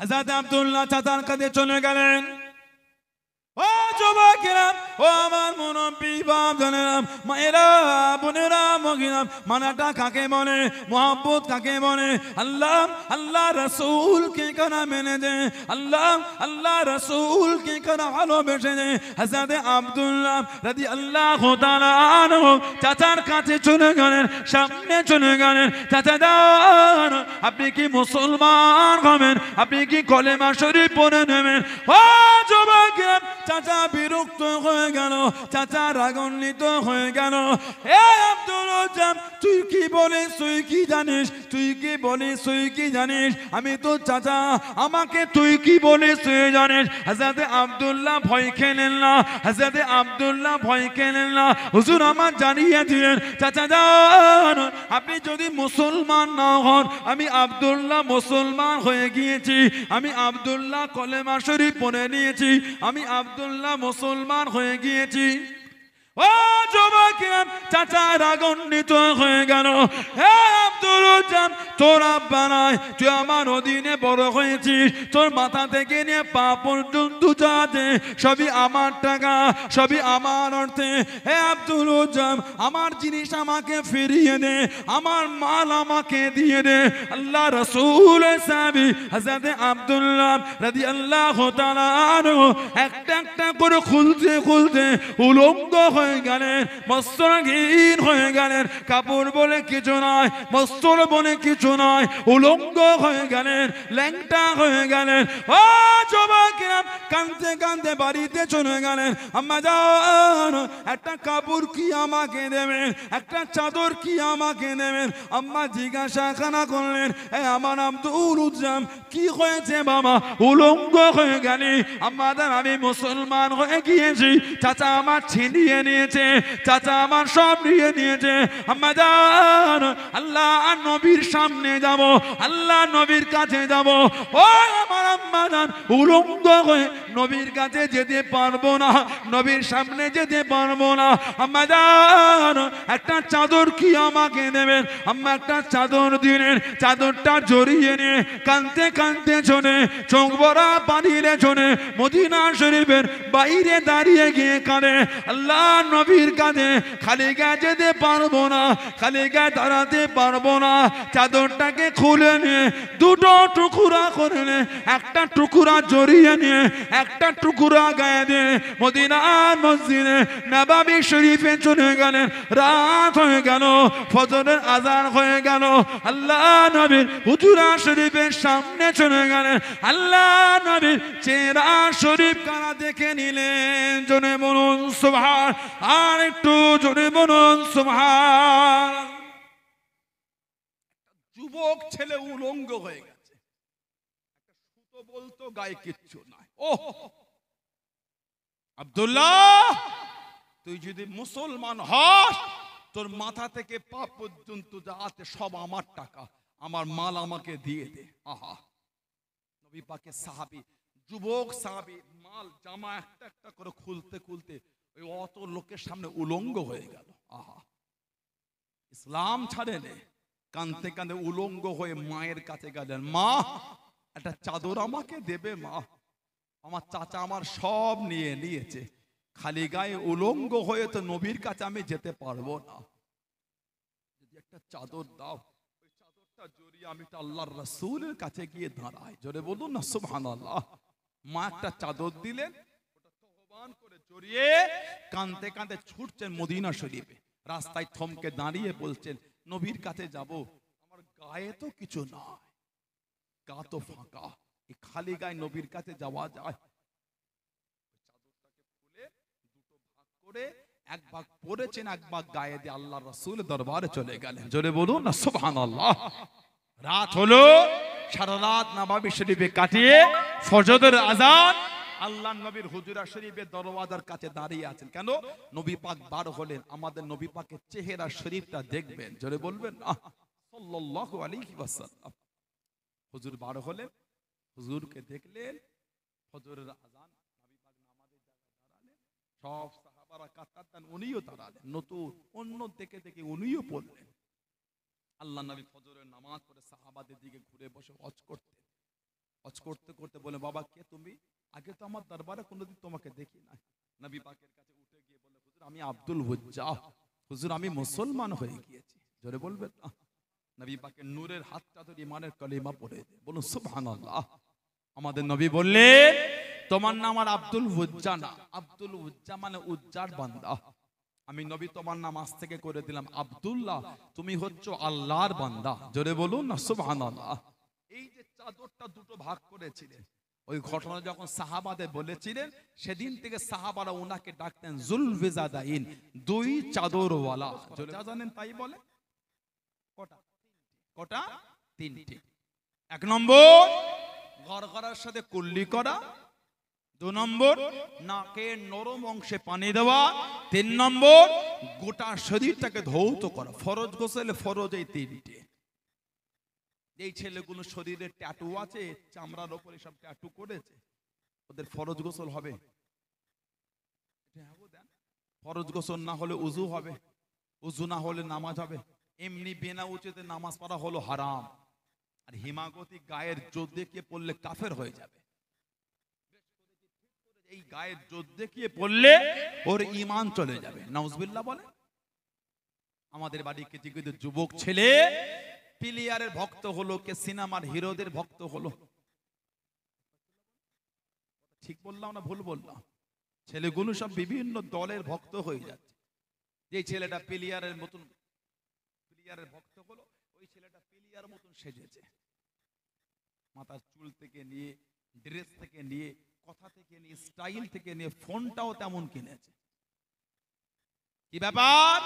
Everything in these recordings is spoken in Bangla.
হযরত আব্দুল্লাহ চাচার কাছে চলে গেলেন। ও যুবকেরা, ও আমার মুরব্বি বাপ জানেরা, মায়েরা, বোনেরা, মহিলা, মানাটা কাকে বলে, মোহাব্বত কাকে বলে, আল্লাহ আল্লাহ রাসূলকে কারা মেনে যায়, আল্লাহ আল্লাহ রাসূলকে কারা ভালোবেসে যায়। হযরত আব্দুল্লাহ রাদিয়াল্লাহু তাআলা আনহু চাচার কাছে চলে গেলেন, সামনে চলে গেলেন। চাচা যান, আপনি কি মুসলমান হবেন? আপনি কি কলেমা শরীফ পড়ে নেবেন? ও যুবকেরা, চাচা বিরক্ত হয়ে গেল, চাচা রাগান্বিত হয়ে গেল। এ আব্দুল উজ্জাম, তুই কি বলিস, তুই কি জানিস, তুই কি বলিস, তুই কি জানিস? আমি তো চাচা, আমাকে তুই কি বলিস, তুই জানিস? হযরত আব্দুল্লাহ ভয় খেলেন না, হযরত আব্দুল্লাহ ভয় খেলেন না। হুজুর আমার জানিয়ে দিলেন, চাচা যান, আপনি যদি মুসলমান না হন, আমি আব্দুল্লাহ মুসলমান হয়ে গিয়েছি, আমি আব্দুল্লাহ কলেমা শরীফ পড়ে নিয়েছি, আমি আব্দুল্লাহ মুসলমান হয়ে গিয়েছি। ও যুবকেরা, চাচা রাগান্বিত হয়ে গেল। হে আব্দুল উজ্জাম, তোর আব্বা নাই, তুই আমার অধীনে বড় হয়েছিস, তোর মাথা থেকে নিয়ে পা পর্যন্ত যাতে সবই আমার টাকা, সবই আমার অর্থে। হে আব্দুল উজ্জাম, আমার জিনিস আমাকে ফিরিয়ে দে, আমার মাল আমাকে দিয়ে দে। আল্লাহ রাসূলের সাহাবী হযরত আব্দুল্লাহ রাদিয়াল্লাহু তাআলা আনহু একটা একটা করে খুলতে খুলতে উলঙ্গ হয়ে গেলেন, বস্ত্রহীন হয়ে গেলেন। কাপড় বলে কিছু নয়, বস্ত্র বলে কিছু নয়, উলঙ্গ হয়ে গেলেন, ল্যাংটা হয়ে গেলেন। ও যুবকেরা, কাঁদতে কাঁদতে বাড়িতে চলে গেলেন। আম্মা জান, একটা কাপড় কি আমাকে দেবেন, একটা চাদর কি আমাকে দেবেন? আম্মা জিজ্ঞাসা খানা করলেন, আমার আব্দুল উজ্জাম, কি হয়েছে বাবা, উলঙ্গ হয়ে গেলি? আম্মা জান, আমি মুসলমান হয়ে গিয়েছি, চাচা আমার ছিনিয়ে নিয়েছে, চাচা আমার সব নিয়ে নিয়েছে। আম্মা জান, আল্লাহ নবীর সামনে যাব, আল্লাহ নবীর কাছে যাব। ও আমার আম্মা জান, উলঙ্গ হয়ে নবীর কাছে যেতে পারবো না, নবীর সামনে যেতে পারবো না। আম্মা জান, একটা চাদর কি আমাকে দেবেন? আম্মা একটা চাদর দিলেন, চাদরটা জড়িয়ে নিয়ে কাঁদতে কাঁদতে চলে, চোখ ভরা পানিরে চলে মদিনা শরীফের বাইরে দাঁড়িয়ে গিয়ে কাঁদে। আল্লাহ নবীর কাঁধে খালি গায়ে যেতে পারবো না, খালি গায়ে দাঁড়াতে পারবো না। চাদরটাকে খুলে নিয়ে দুটো টুকরা করে নিয়ে, একটা টুকরা জড়িয়ে নিয়ে একটা টুকরা গায়ে দিয়ে মদিনার মসজিদে নববী শরীফে চলে গেলেন। রাত হয়ে গেল, ফজরের আযান হয়ে গেল। আল্লাহ নবীর হুজরা শরীফের সামনে চলে গেলেন। আল্লাহ নবীর চেহারা শরীফ কারা দেখে নিলেন? জোরে বলুন সুবহান, আর একটু জোরে বলুন সুবহান। যুবক ছেলে উলঙ্গ হয়ে গেছে, সুতো বলতো গায়ে কিচ্ছু নাই। ও আব্দুল্লাহ, তুই যদি মুসলমান হস, তোর মাথা থেকে পা পর্যন্ত যা আছে সব আমার টাকা, আমার মাল আমাকে দিয়ে দে। আহা, নবী পাকের সাহাবী, যুবক সাহাবী, মাল জামা একটা একটা করে খুলতে খুলতে ওই অত লোকের সামনে উলঙ্গ হয়ে গেল। আহা, ইসলাম ছাড়েনে, কাঁদতে কাঁদতে উলঙ্গ হয়ে মায়ের কাছে গেলেন। মা, একটা চাদর আমাকে দেবে মা, আমার চাচা আমার সব নিয়ে নিয়েছে, খালি গায়ে উলঙ্গ হয়ে তো নবীর কাছে আমি যেতে পারবো না, যদি একটা চাদর দাও, ওই চাদরটা জড়িয়ে আমি তো আল্লাহর রাসূলের কাছে গিয়ে দাঁড়াই। জোরে বলুন না সুবহানাল্লাহ। মা একটা চাদর দিলেন, ওটা তহবান করে জড়িয়ে কাঁদতে কাঁদতে ছুটছেন মদিনা শরীফে। রাস্তায় থমকে দাঁড়িয়ে বলছেন, নবীর কাছে যাব, আমার গায়ে তো কিছু নাই, গা তো ফাঁকা, এই খালি গায়ে নবীর কাছে যাওয়া যায়? চাদরটাকে খুলে দুটো ভাগ করে এক ভাগ পরেছেন, এক ভাগ গায়ে দিয়ে আল্লাহ রাসূলের দরবারে চলে গেলেন। জোরে বলুন না সুবহানাল্লাহ। রাত হলো, সারা রাত নববী শরীফে কাটিয়ে ফজরের আযান আল্লাহ নবীর হুজরা শরীফের দরওয়াজার কাছে দাঁড়িয়ে আছেন। কেন? নবী পাক বার হলেন, আমাদের নবী পাকের চেহারা শরীফটা দেখবেন। জোরে বলবেন না সাল্লাল্লাহু আলাইহি ওয়াসাল্লাম। হুজুর বার হলেন, হুজুরকে দেখলেন, ফজরের আযান নবী পাক নামাজের জায়গায় দাঁড়ালেন, সব সাহাবারা কাতার দেন, উনিও দাঁড়ালেন, নতুন অন্য দেখে দেখে উনিও পড়লেন। আল্লাহ নবী ফজরের নামাজ পড়ে সাহাবাদের দিকে ঘুরে বসে ওয়াজ করতেন। হজ করতে করতে বলে, বাবা কে তুমি? আগে তো আমার দরবারে কোনোদিন তোমাকে দেখি না। নবী পাকের কাছে উঠে গিয়ে বলে, হুজুর আমি আব্দুল হুজ্জা, হুজুর আমি মুসলমান হয়ে গিয়েছি। জোরে বলবেন না? নবী পাকের নূরের হাতটা ধরে ইমানের কালিমা পড়ে দে, বলুন সুবহানাল্লাহ। আমাদের নবী বললেন, তোমার নাম আর আব্দুল হুজ্জা না, আব্দুল হুজ্জা মানে উজ্জার বান্দা। আমি নবী তোমার নাম আজ থেকে করে দিলাম আব্দুল্লাহ, তুমি হচ্ছ আল্লাহর বান্দা। জোরে বলুন না সুবহানাল্লাহ। এই যে চাদরটা দুটো ভাগ করেছিলেন, ওই ঘটনা যখন সাহাবাদের বলেছিলেন, সেদিন থেকে সাহাবারা ওনাকে ডাকতেন জুলফিজাদাইন, দুই চাদরওয়ালা। যা জানেন তাই বলে। কটা? কটা? তিনটি। এক নম্বর গড়গড়ার সাথে কুল্লি করা, 2 নম্বর নাকের নরম অংশে পানি দেওয়া, 3 নম্বর গোটা শরীরটাকে ধৌত করা। ফরজ গোসলে ফরজ এই তিনটে। এই ছেলেগুলো শরীরে ট্যাটু আছে, চামড়ার উপরে সব ট্যাটু করেছে, ওদের ফরজ গোসল হবে? ফরজ গোসল না হলে উজু হবে, উজু না হলে নামাজ হবে। এমনি বিনা উচিতে নামাজ পড়া হলো হারাম। আর হিমাগতি গায়ের জোর দেখিয়ে পড়লে কাফের হয়ে যাবে। এই গায়ের জোর দেখিয়ে পড়লে ওর ঈমান চলে যাবে। নাউজুবিল্লাহ বলে। আমাদের বাড়ি কিছু কিছু যুবক ছেলে প্লেয়ারের ভক্ত হলো, কে সিনেমার হিরোদের ভক্ত হলো। ঠিক বললাম না ভুল বললাম? ছেলেগুলো সব বিভিন্ন দলের ভক্ত হয়ে যাচ্ছে। যে ছেলেটা প্লেয়ারের মতন প্লেয়ারের ভক্ত হলো, ওই ছেলেটা প্লেয়ার মতন সেজেছে। মাথার চুল থেকে নিয়ে, ড্রেস থেকে নিয়ে, কথা থেকে নিয়ে, স্টাইল থেকে নিয়ে, ফোনটাও তেমন কিনেছে। কি ব্যাপার?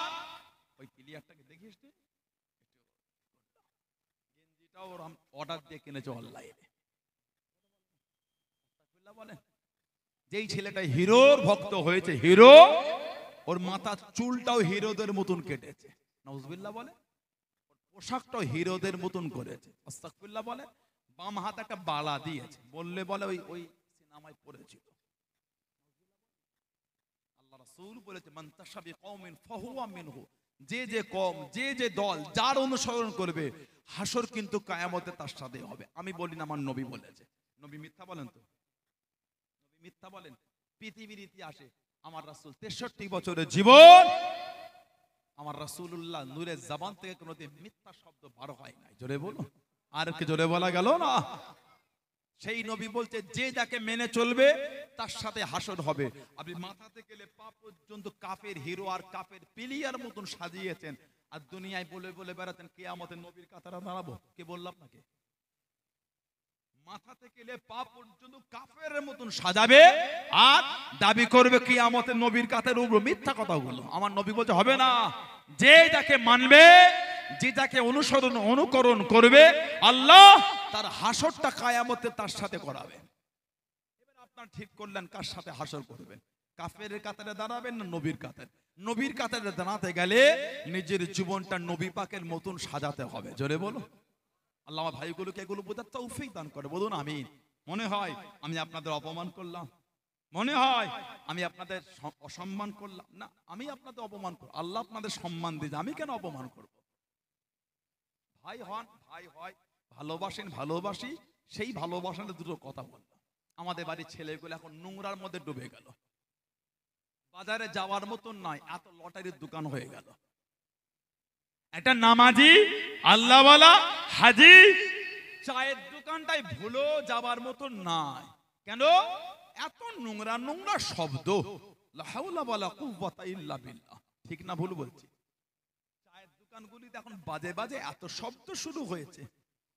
ওই প্লেয়ারটাকে দেখিস নি, গেঞ্জিটাও অর্ডার দিয়ে কিনেছে অনলাইনে। বলেন, যেই ছেলেটা হিরোর ভক্ত হয়েছে, হিরো, ওর মাথার চুলটাও হিরোদের মতন কেটেছে। নাউজুবিল্লাহ বলে। পোশাকটাও হিরোদের মতন করেছে। আস্তাগফিরুল্লাহ বলে। বাম হাতে একটা বালা দিয়েছে, বললে বলে ওই ওই সিনেমায় পড়েছিল। আল্লাহ রাসূল বলেছে, মান তাশাবি কওমিন ফাহুয়া মিনহু। যে যে কম, যে যে দল যার অনুসরণ করবে, হাসর কিন্তু কিয়ামতে তার সাথে হবে। আমি বলি না, আমার নবী বলেছে। নবী মিথ্যা বলেন তো? নবী মিথ্যা বলেন? পৃথিবীর ইতিহাসে আমার রাসূল 63 বছরের জীবন, আমার রাসূলুল্লাহ নূরের জবান থেকে কোনোদিন মিথ্যা শব্দ বার হয় নাই। জোরে বলো। আর কি জোরে বলা গেল না? সেই নবী বলছে, যে যাকে মেনে চলবে তার সাথে হাসর হবে। আপনি মাথা থেকে পা পর্যন্ত কাফের হিরো আর কাফের প্লেয়ার মতন সাজিয়েছেন, আর দুনিয়ায় বলে বলে বেড়াতেন কিয়ামতে নবীর কাতারে দাঁড়াবো। কে বললাম আপনাকে? মাথা থেকে পা পর্যন্ত কাফের মতন সাজাবে আর দাবি করবে কিয়ামতে নবীর কাতারে উঠবো। মিথ্যা কথাগুলো। আমার নবী বলছে হবে না। যে যাকে মানবে, যে যাকে অনুকরণ করবে, আল্লাহ তার হাসরটা কিয়ামতে তার সাথে করাবে। এবার আপনারা ঠিক করলেন কার সাথে হাসর করবেন, কাফের কাতারে দাঁড়াবেন না নবীর কাতারে? নবীর কাতারে দাঁড়াতে গেলে নিজের জীবনটা নবী পাকের মতন সাজাতে হবে। জোরে বলো। আল্লাহ আমার ভাইগুলোকে এগুলো বোঝার তৌফিক দান করে, বলুন আমিন। মনে হয় আমি আপনাদের অপমান করলাম, মনে হয় আমি আপনাদের অসম্মান করলাম, না, আমি আপনাদের অপমান করব। আল্লাহ আপনাদের সম্মান দিয়েছে, আমি কেন অপমান করব? ভাই হন, ভাই হয়, ভালোবাসেন, ভালোবাসি, সেই ভালোবাসার দুটো কথা বললাম। আমাদের বাড়ির ছেলেগুলো এখন নোংরার মধ্যে ডুবে গেল, বাজারে যাওয়ার মতন নয়, এত লটারির দোকান হয়ে গেল। একটা নামাজি আল্লাহওয়ালা হাজি চায়ের দোকানটাই ভুলো যাবার মতন নাই। কেন? এত নোংরা নোংরা শব্দ। লা হাওলা ওয়ালা কুওয়াতা ইল্লা বিল্লাহ। ঠিক না ভুল বলছি? চায়ের দোকানগুলিতে এখন বাজে বাজে এত শব্দ শুরু হয়েছে।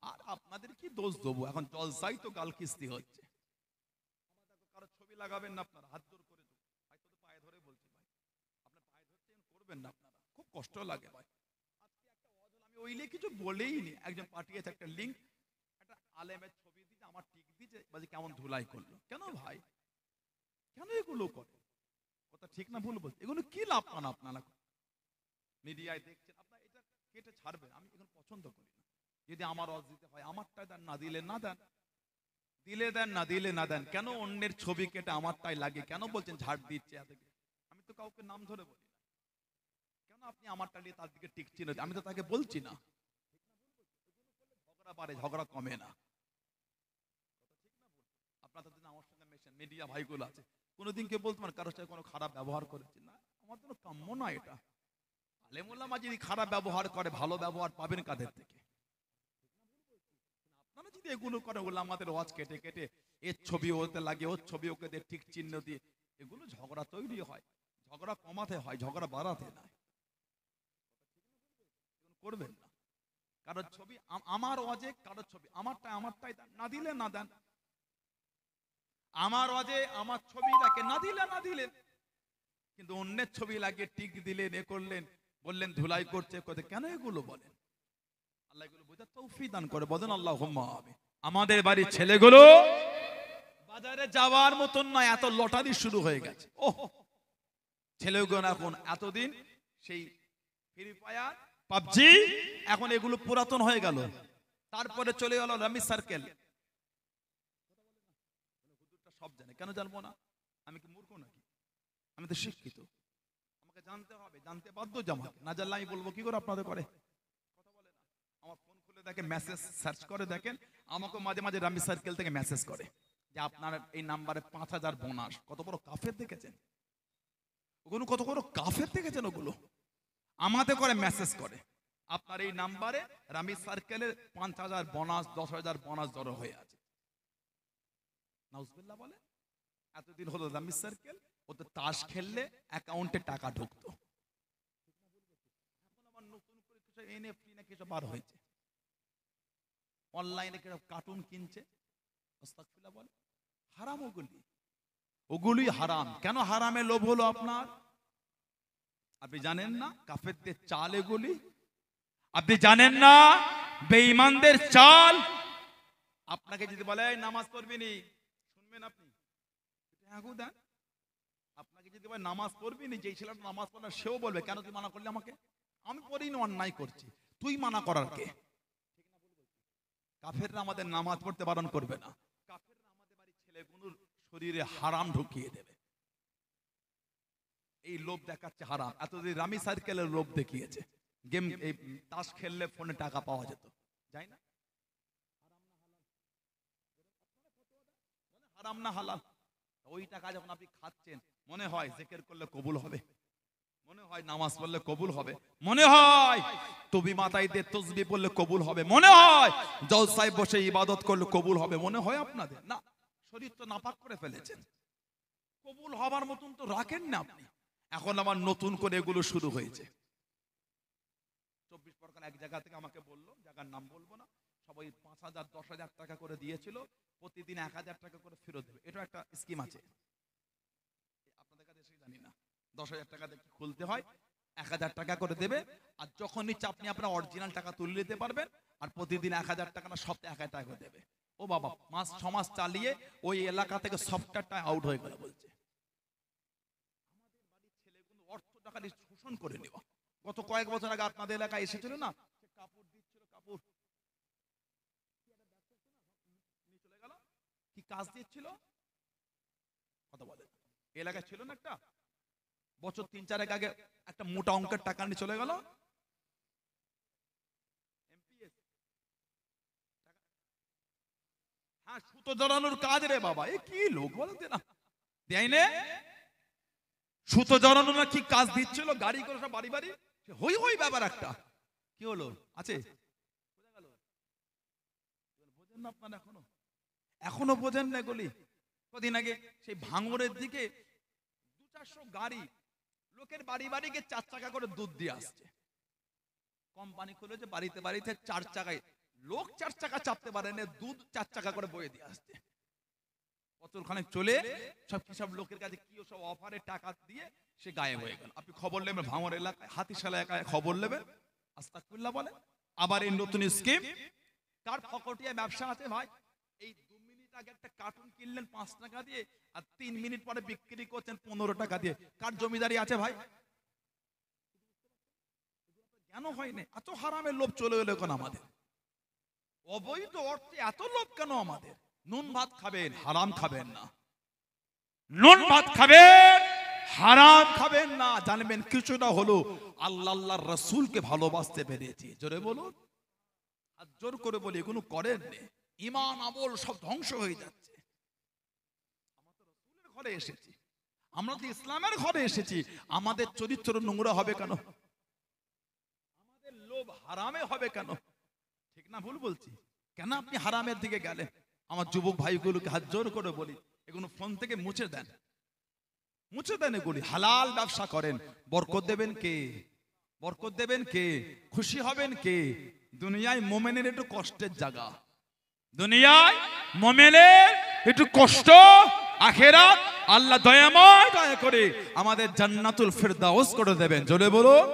আর আপনাদের কি দোষ দেবো? এখন জলসাই তো গাল কিস্তি হচ্ছে। কারো ছবি লাগাবেন না আপনারা, হাত জোর করে দেবো, হয়তো তো পায়ে ধরে বলছি ভাই, আপনার পায়ে ধরতে করবেন না, আপনারা খুব কষ্ট লাগে ভাই। আমি ওইলে কিছু বলেই নি, একজন পাঠিয়েছে একটা লিংক, একটা আলেমের ছবি দিতে, আমার টিক দিতে, বাজে কেমন ধুলাই করলো। কেন ভাই, কেন এগুলো করে? কথা ঠিক না ভুল বলছে? এগুলো কি লাভ পান আপনারা? মিডিয়ায় দেখছেন, আপনারা এটা কেটে ছাড়বেন, আমি এখন পছন্দ করি না। যদি আমার অজ দিতে হয় আমারটাই দেন, না দিলে না দেন, দিলে দেন, না দিলে না দেন। কেন অন্যের ছবি কেটে আমারটাই লাগে? কেন বলছেন ঝাড় দিচ্ছে? আমি তো কাউকে নাম ধরে বলি না। কেন আপনি আমারটা নিয়ে তার দিকে টিকছি না? আমি তো তাকে বলছি না। ঝগড়া বাড়ে, ঝগড়া কমে না। মিডিয়া ভাইগুলো আছে, কোনোদিন কে বলতে পারেন কারোর সাথে কোনো খারাপ ব্যবহার করেছি না? আমার তো কাম্য না এটা। আলেমুল্লামা যদি খারাপ ব্যবহার করে, ভালো ব্যবহার পাবেন কাদের থেকে? আপনারা যদি এগুলো করে, ওগুলো আমাদের ওয়াজ কেটে কেটে এর ছবি ওতে লাগে, ওর ছবি ওকে দিয়ে ঠিক চিহ্ন দিয়ে, এগুলো ঝগড়া তৈরি হয়। ঝগড়া কমাতে হয়, ঝগড়া বাড়াতে নয়। করবেন না। কারোর ছবি আমার ওয়াজে, কারোর ছবি আমারটাই না দিলে না দেন। আমার ওয়াজে আমার ছবি রাখে, না দিলে না দিলেন, কিন্তু অন্যের ছবি লাগিয়ে টিক দিলেন, এ করলেন, বললেন ধুলাই করছে, কেন এগুলো বলেন? আল্লাহ এগুলো বোঝার তৌফিক দান করে, বলেন আল্লাহুম্মা আমিন। আমাদের বাড়ির ছেলেগুলো বাজারে যাওয়ার মতন নয়, এত লটারি শুরু হয়ে গেছে। ওহ, ছেলেগুলো এখন এতদিন সেই ফ্রি ফায়ার, পাবজি, এখন এগুলো পুরাতন হয়ে গেল। তারপরে চলে গেল রামি সার্কেল। সব জানে, কেন জানবো না? আমি কি মূর্খ নাকি? আমি তো শিক্ষিত, আমাকে জানতে হবে, জানতে বাধ্য। জামাকে না জানলে আমি বলবো কি করে আপনাদের করে? কথা বলে না। আমার ফোন খুলে দেখে, মেসেজ সার্চ করে দেখেন, আমাকে মাঝে মাঝে রামি সার্কেল থেকে মেসেজ করে যে আপনার এই নাম্বারে 5000 বোনাস। কত বড় কাফের দেখেছেন ওগুলো, কত বড় কাফের দেখেছেন ওগুলো। আমাদের করে মেসেজ করে, আপনার এই নাম্বারে রামি সার্কেলের 5000 বোনাস, 10000 বোনাস জড়ো হয়ে আছে। নাউজুবিল্লাহ বলে। এতদিন হলো রামি সার্কেল, ওতে তাস খেললে অ্যাকাউন্টে টাকা ঢুকতো। এখন আবার নতুন করে কিছু এনএফটি না কিছু বার হয়েছে, অনলাইনে কিছু কার্টুন কিনছে। আস্তাগফিরুল্লাহ বলে। হারাম ওগুলি হারাম। কেন হারামে লোভ হলো আপনার? আপনি জানেন না কাফেরদের চাল এগুলি? আপনি জানেন না বেঈমানদের চাল? আপনাকে যদি বলে নামাজ পড়বি নি, শুনবেন আপনি? দেন। আপনাকে যদি বলে নামাজ পড়বি নি, যেই ছেলেটা নামাজ পড়ে না সেও বলবে কেন তুই মানা করলি আমাকে? আমি পড়িনি, অন্যায় করছি, তুই মানা করার কে? কাফেররা আমাদের নামাজ পড়তে বারণ করবে না, কাফেররা আমাদের বাড়ির ছেলেগুলোর শরীরে হারাম ঢুকিয়ে দেবে। এই লোভ দেখাচ্ছে হারাম। এতদিন রামি সার্কেলের লোভ দেখিয়েছে, গেম এই তাস খেললে ফোনে টাকা পাওয়া যেত, যাই না? হারাম না হালাল? ওই টাকা যখন আপনি খাচ্ছেন, মনে হয় জিকির করলে কবুল হবে, মনে হয় নামাজ পড়লে কবুল হবে, মনে হয় তবি মাথায় দিয়ে তাসবিহ পড়লে কবুল হবে, মনে হয় জলসায় বসে ইবাদত করলে কবুল হবে, মনে হয় আপনাদের? না, শরীর তো নাপাক করে ফেলেছেন, কবুল হবার মতন তো রাখেন না আপনি। এখন আবার নতুন করে এগুলো শুরু হয়েছে। 24 পরগনা এক জায়গা থেকে আমাকে বললো, জায়গার নাম বলবো না, সবাই 5000 10,000 টাকা করে দিয়েছিল, প্রতিদিন 1000 টাকা করে ফেরত দেবে। এটা একটা স্কিম আছে আপনাদের কাছে, এসে জানি না 10,000 টাকা দিয়ে খুলতে হয়, 1000 টাকা করে দেবে, আর যখন ইচ্ছা আপনি আপনার অরিজিনাল টাকা তুলে নিতে পারবেন, আর প্রতিদিন 1000 টাকা না সপ্তাহে 1000 টাকা করে দেবে। ও বাবা, 6 মাস চালিয়ে ওই এলাকা থেকে সফটওয়্যারটা আউট হয়ে গেল বলছে। অর্থ টাকা শোষণ করে নেওয়া। গত কয়েক বছর আগে আপনাদের এলাকায় এসেছিল না, কাপড় দিচ্ছিল, কাপড় চলে গেল, কি কাজ দিচ্ছিল কথা বলে, এলাকায় ছিল না একটা বছর 3-4 আগে একটা মোটা অঙ্কের টাকা নিয়ে চলে গেল। হ্যাঁ, সুতো জড়ানোর কাজ রে বাবা, এ কি লোক বলতে না দেয় না, সুতো জড়ানো না কি কাজ দিচ্ছিল, গাড়ি করে সব বাড়ি বাড়ি হই হই ব্যাপার একটা। কি হলো আছে, বোঝেন না আপনারা? এখনো বোঝেন না এগুলি? কদিন আগে সেই ভাঙড়ের দিকে 200-400 গাড়ি লোকের বাড়ি বাড়ি গিয়ে 4 চাকা করে দুধ দিয়ে আসছে। কোম্পানি খুলেছে, বাড়িতে বাড়িতে 4 চাকায় লোক 4 চাকা চাপতে পারে না, দুধ 4 চাকা করে বয়ে দিয়ে আসছে। বছরখানেক চলে সব লোকের কাছে কি সব অফারে টাকা দিয়ে সে গায়েব হয়ে গেল। আপনি খবর নেবেন ভাঙড় এলাকায়, হাতিশালা এলাকায় খবর নেবেন, আস্তাগফিরুল্লাহ বলে। আবার এই নতুন স্কিম, কার ফকটিয়া ব্যবসা আছে ভাই, এই 2 মিনিট আগে একটা কার্টুন কিনলেন 5 টাকা দিয়ে, আর 3 মিনিট পরে বিক্রি করছেন 15 টাকা দিয়ে। কার জমিদারি আছে ভাই? কেন হয়নি? এত হারামের লোভ চলে এলো কেন আমাদের? অবৈধ অর্থে এত লোভ কেন আমাদের? নুন ভাত খাবেন, হারাম খাবেন না। নুন ভাত খাবেন, হারাম খাবেন না। জানবেন কিছুটা হলো আল্লাহর রাসূলকে ভালোবাসতে পেরেছি। জোরে বলুন, আর জোর করে বলি এগুলো করেন, ঈমান আমল সব ধ্বংস হয়ে যাচ্ছে। ঘরে এসেছি, আমরা তো ইসলামের ঘরে এসেছি, আমাদের চরিত্র নোংরা হবে কেন? আমাদের লোভ হারামে হবে কেন? ঠিক না ভুল বলছি? কেন আপনি হারামের দিকে গেলেন? আমার যুবক ভাইগুলোকে হাত জোর করে বলি, এগুলো ফোন থেকে মুছে দেন, মুছে দেন এগুলি। হালাল ব্যবসা করেন, বরকত দেবেন কে? বরকত দেবেন কে? খুশি হবেন কে? দুনিয়ায় মোমেনের একটু কষ্টের জায়গা, দুনিয়ায় মোমেনের একটু কষ্ট, আখেরাত আল্লাহ দয়াময়, দয়া করে আমাদের জান্নাতুল ফেরদাউস করে দেবেন। জোরে বলুন,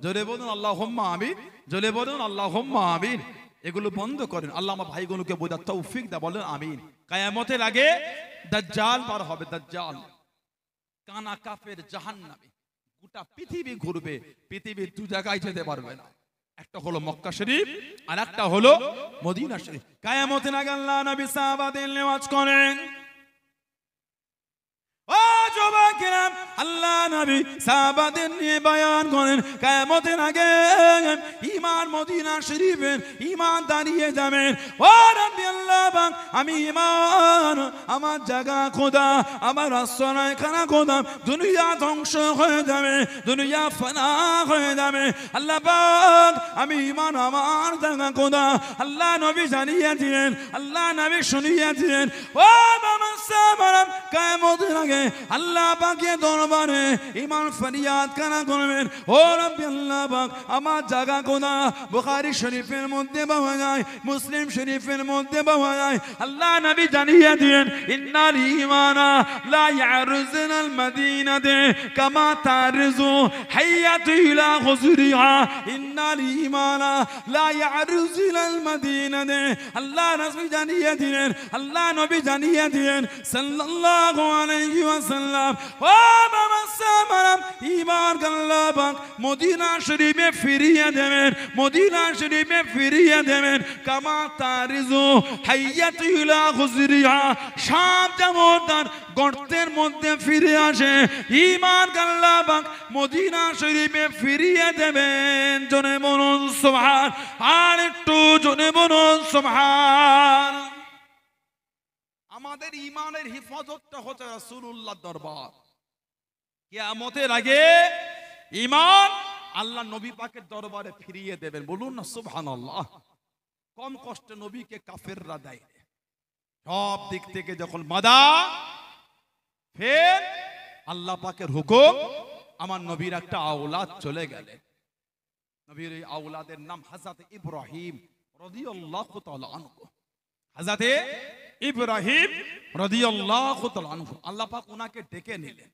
জোরে বলুন আল্লাহুম্মা আমিন, জোরে বলুন আল্লাহুম্মা আমিন। এগুলো বন্ধ করেন, আল্লাহ আমার ভাইগুলোকে বোঝার তৌফিক দেয়, বলেন আমিন। কিয়ামতের আগে দাজ্জাল বার হবে, দাজ্জাল কানা কাফের জাহান্নামী, গোটা পৃথিবী ঘুরবে, পৃথিবীর দু জায়গায় যেতে পারবে না, একটা হলো মক্কা শরীফ আর একটা হলো মদিনা শরীফ। কিয়ামতের আগে আল্লাহ নবী সাহাবাদের নেওয়াজ করেন, ও যুবকেরা, আল্লাহ নবী সাহাবাদের নিয়ে বয়ান করেন, কিয়ামতের আগে ঈমান মদিনা শরীফের ঈমান দাঁড়িয়ে যাবেন। ও রাব্বি আল্লাহ পাক, আমি ঈমান আমার জায়গা খোদা, আমার আশ্রয় খানা খোদা, দুনিয়া ধ্বংস হয়ে যাবে, দুনিয়া ফানা হয়ে যাবে, আল্লাহ পাক আমি ঈমান আমার জায়গা খোদা। আল্লাহ নবী জানিয়ে দিলেন, আল্লাহ নবী শুনিয়ে দিলেন, ও বাবা সাহাবারা, কিয়ামতের আগে আল্লাহ পাকের দরবারে ঈমান ফরিয়াদ কানা করবেন, ও রাব্বি আল্লাহ পাক আমার জায়গা কোথা? বুখারী শরীফের মধ্যে পাওয়া যায়, মুসলিম শরীফের মধ্যে পাওয়া যায়। আল্লাহ নবী জানিয়ে দিলেন, ইন্নাল ঈমানা লা ইয়ারুজুল মাদিনাতে কামা তারজু হাইয়াতু ইলা হুজুরিহা, ইন্নাল ঈমানা লা ইয়ারুজুল মাদিনাতে। আল্লাহ নবী জানিয়ে দিলেন, আল্লাহ নবী জানিয়ে দিলেন সাল্লাল্লাহু আলাইহি ওয়াসাল্লাম, ও বাবা সাহাবারা, ঈমান আল্লাহ পাক মদিনা শরীফে ফিরিয়ে দেবেন, মদিনা শরীফে ফিরিয়ে দেবেন কামা তারিজু হাইয়াতু ইলা হুজরিহা, সাপ যেমন তার গর্তের মধ্যে ফিরে আসে, ঈমান আল্লাহ পাক মদিনা শরীফে ফিরিয়ে দেবেন। জোরে বলুন সুবহান, আর একটু জোরে বলুন সুবহান। আমাদের ঈমানের হিফাজতটা হচ্ছে রাসূলুল্লাহর দরবার। কিয়ামতের আগে ঈমান আল্লাহ নবী পাকের দরবারে ফিরিয়ে দেবেন, বলুন না সুবহানাল্লাহ। কম কষ্টে নবীকে কাফেররা দেয়, সব দিক থেকে যখন বাধা, ফের আল্লাহ পাকের হুকুম, আমার নবীর একটা আওলাদ চলে গেলেন। নবীর এই আওলাদের নাম হযরত ইব্রাহিম রাদিয়াল্লাহু তাআলা আনহু। হযরত ইব্রাহিম রাদিয়াল্লাহু তাআলা আনহু, আল্লাহ পাক ওনাকে ডেকে নিলেন।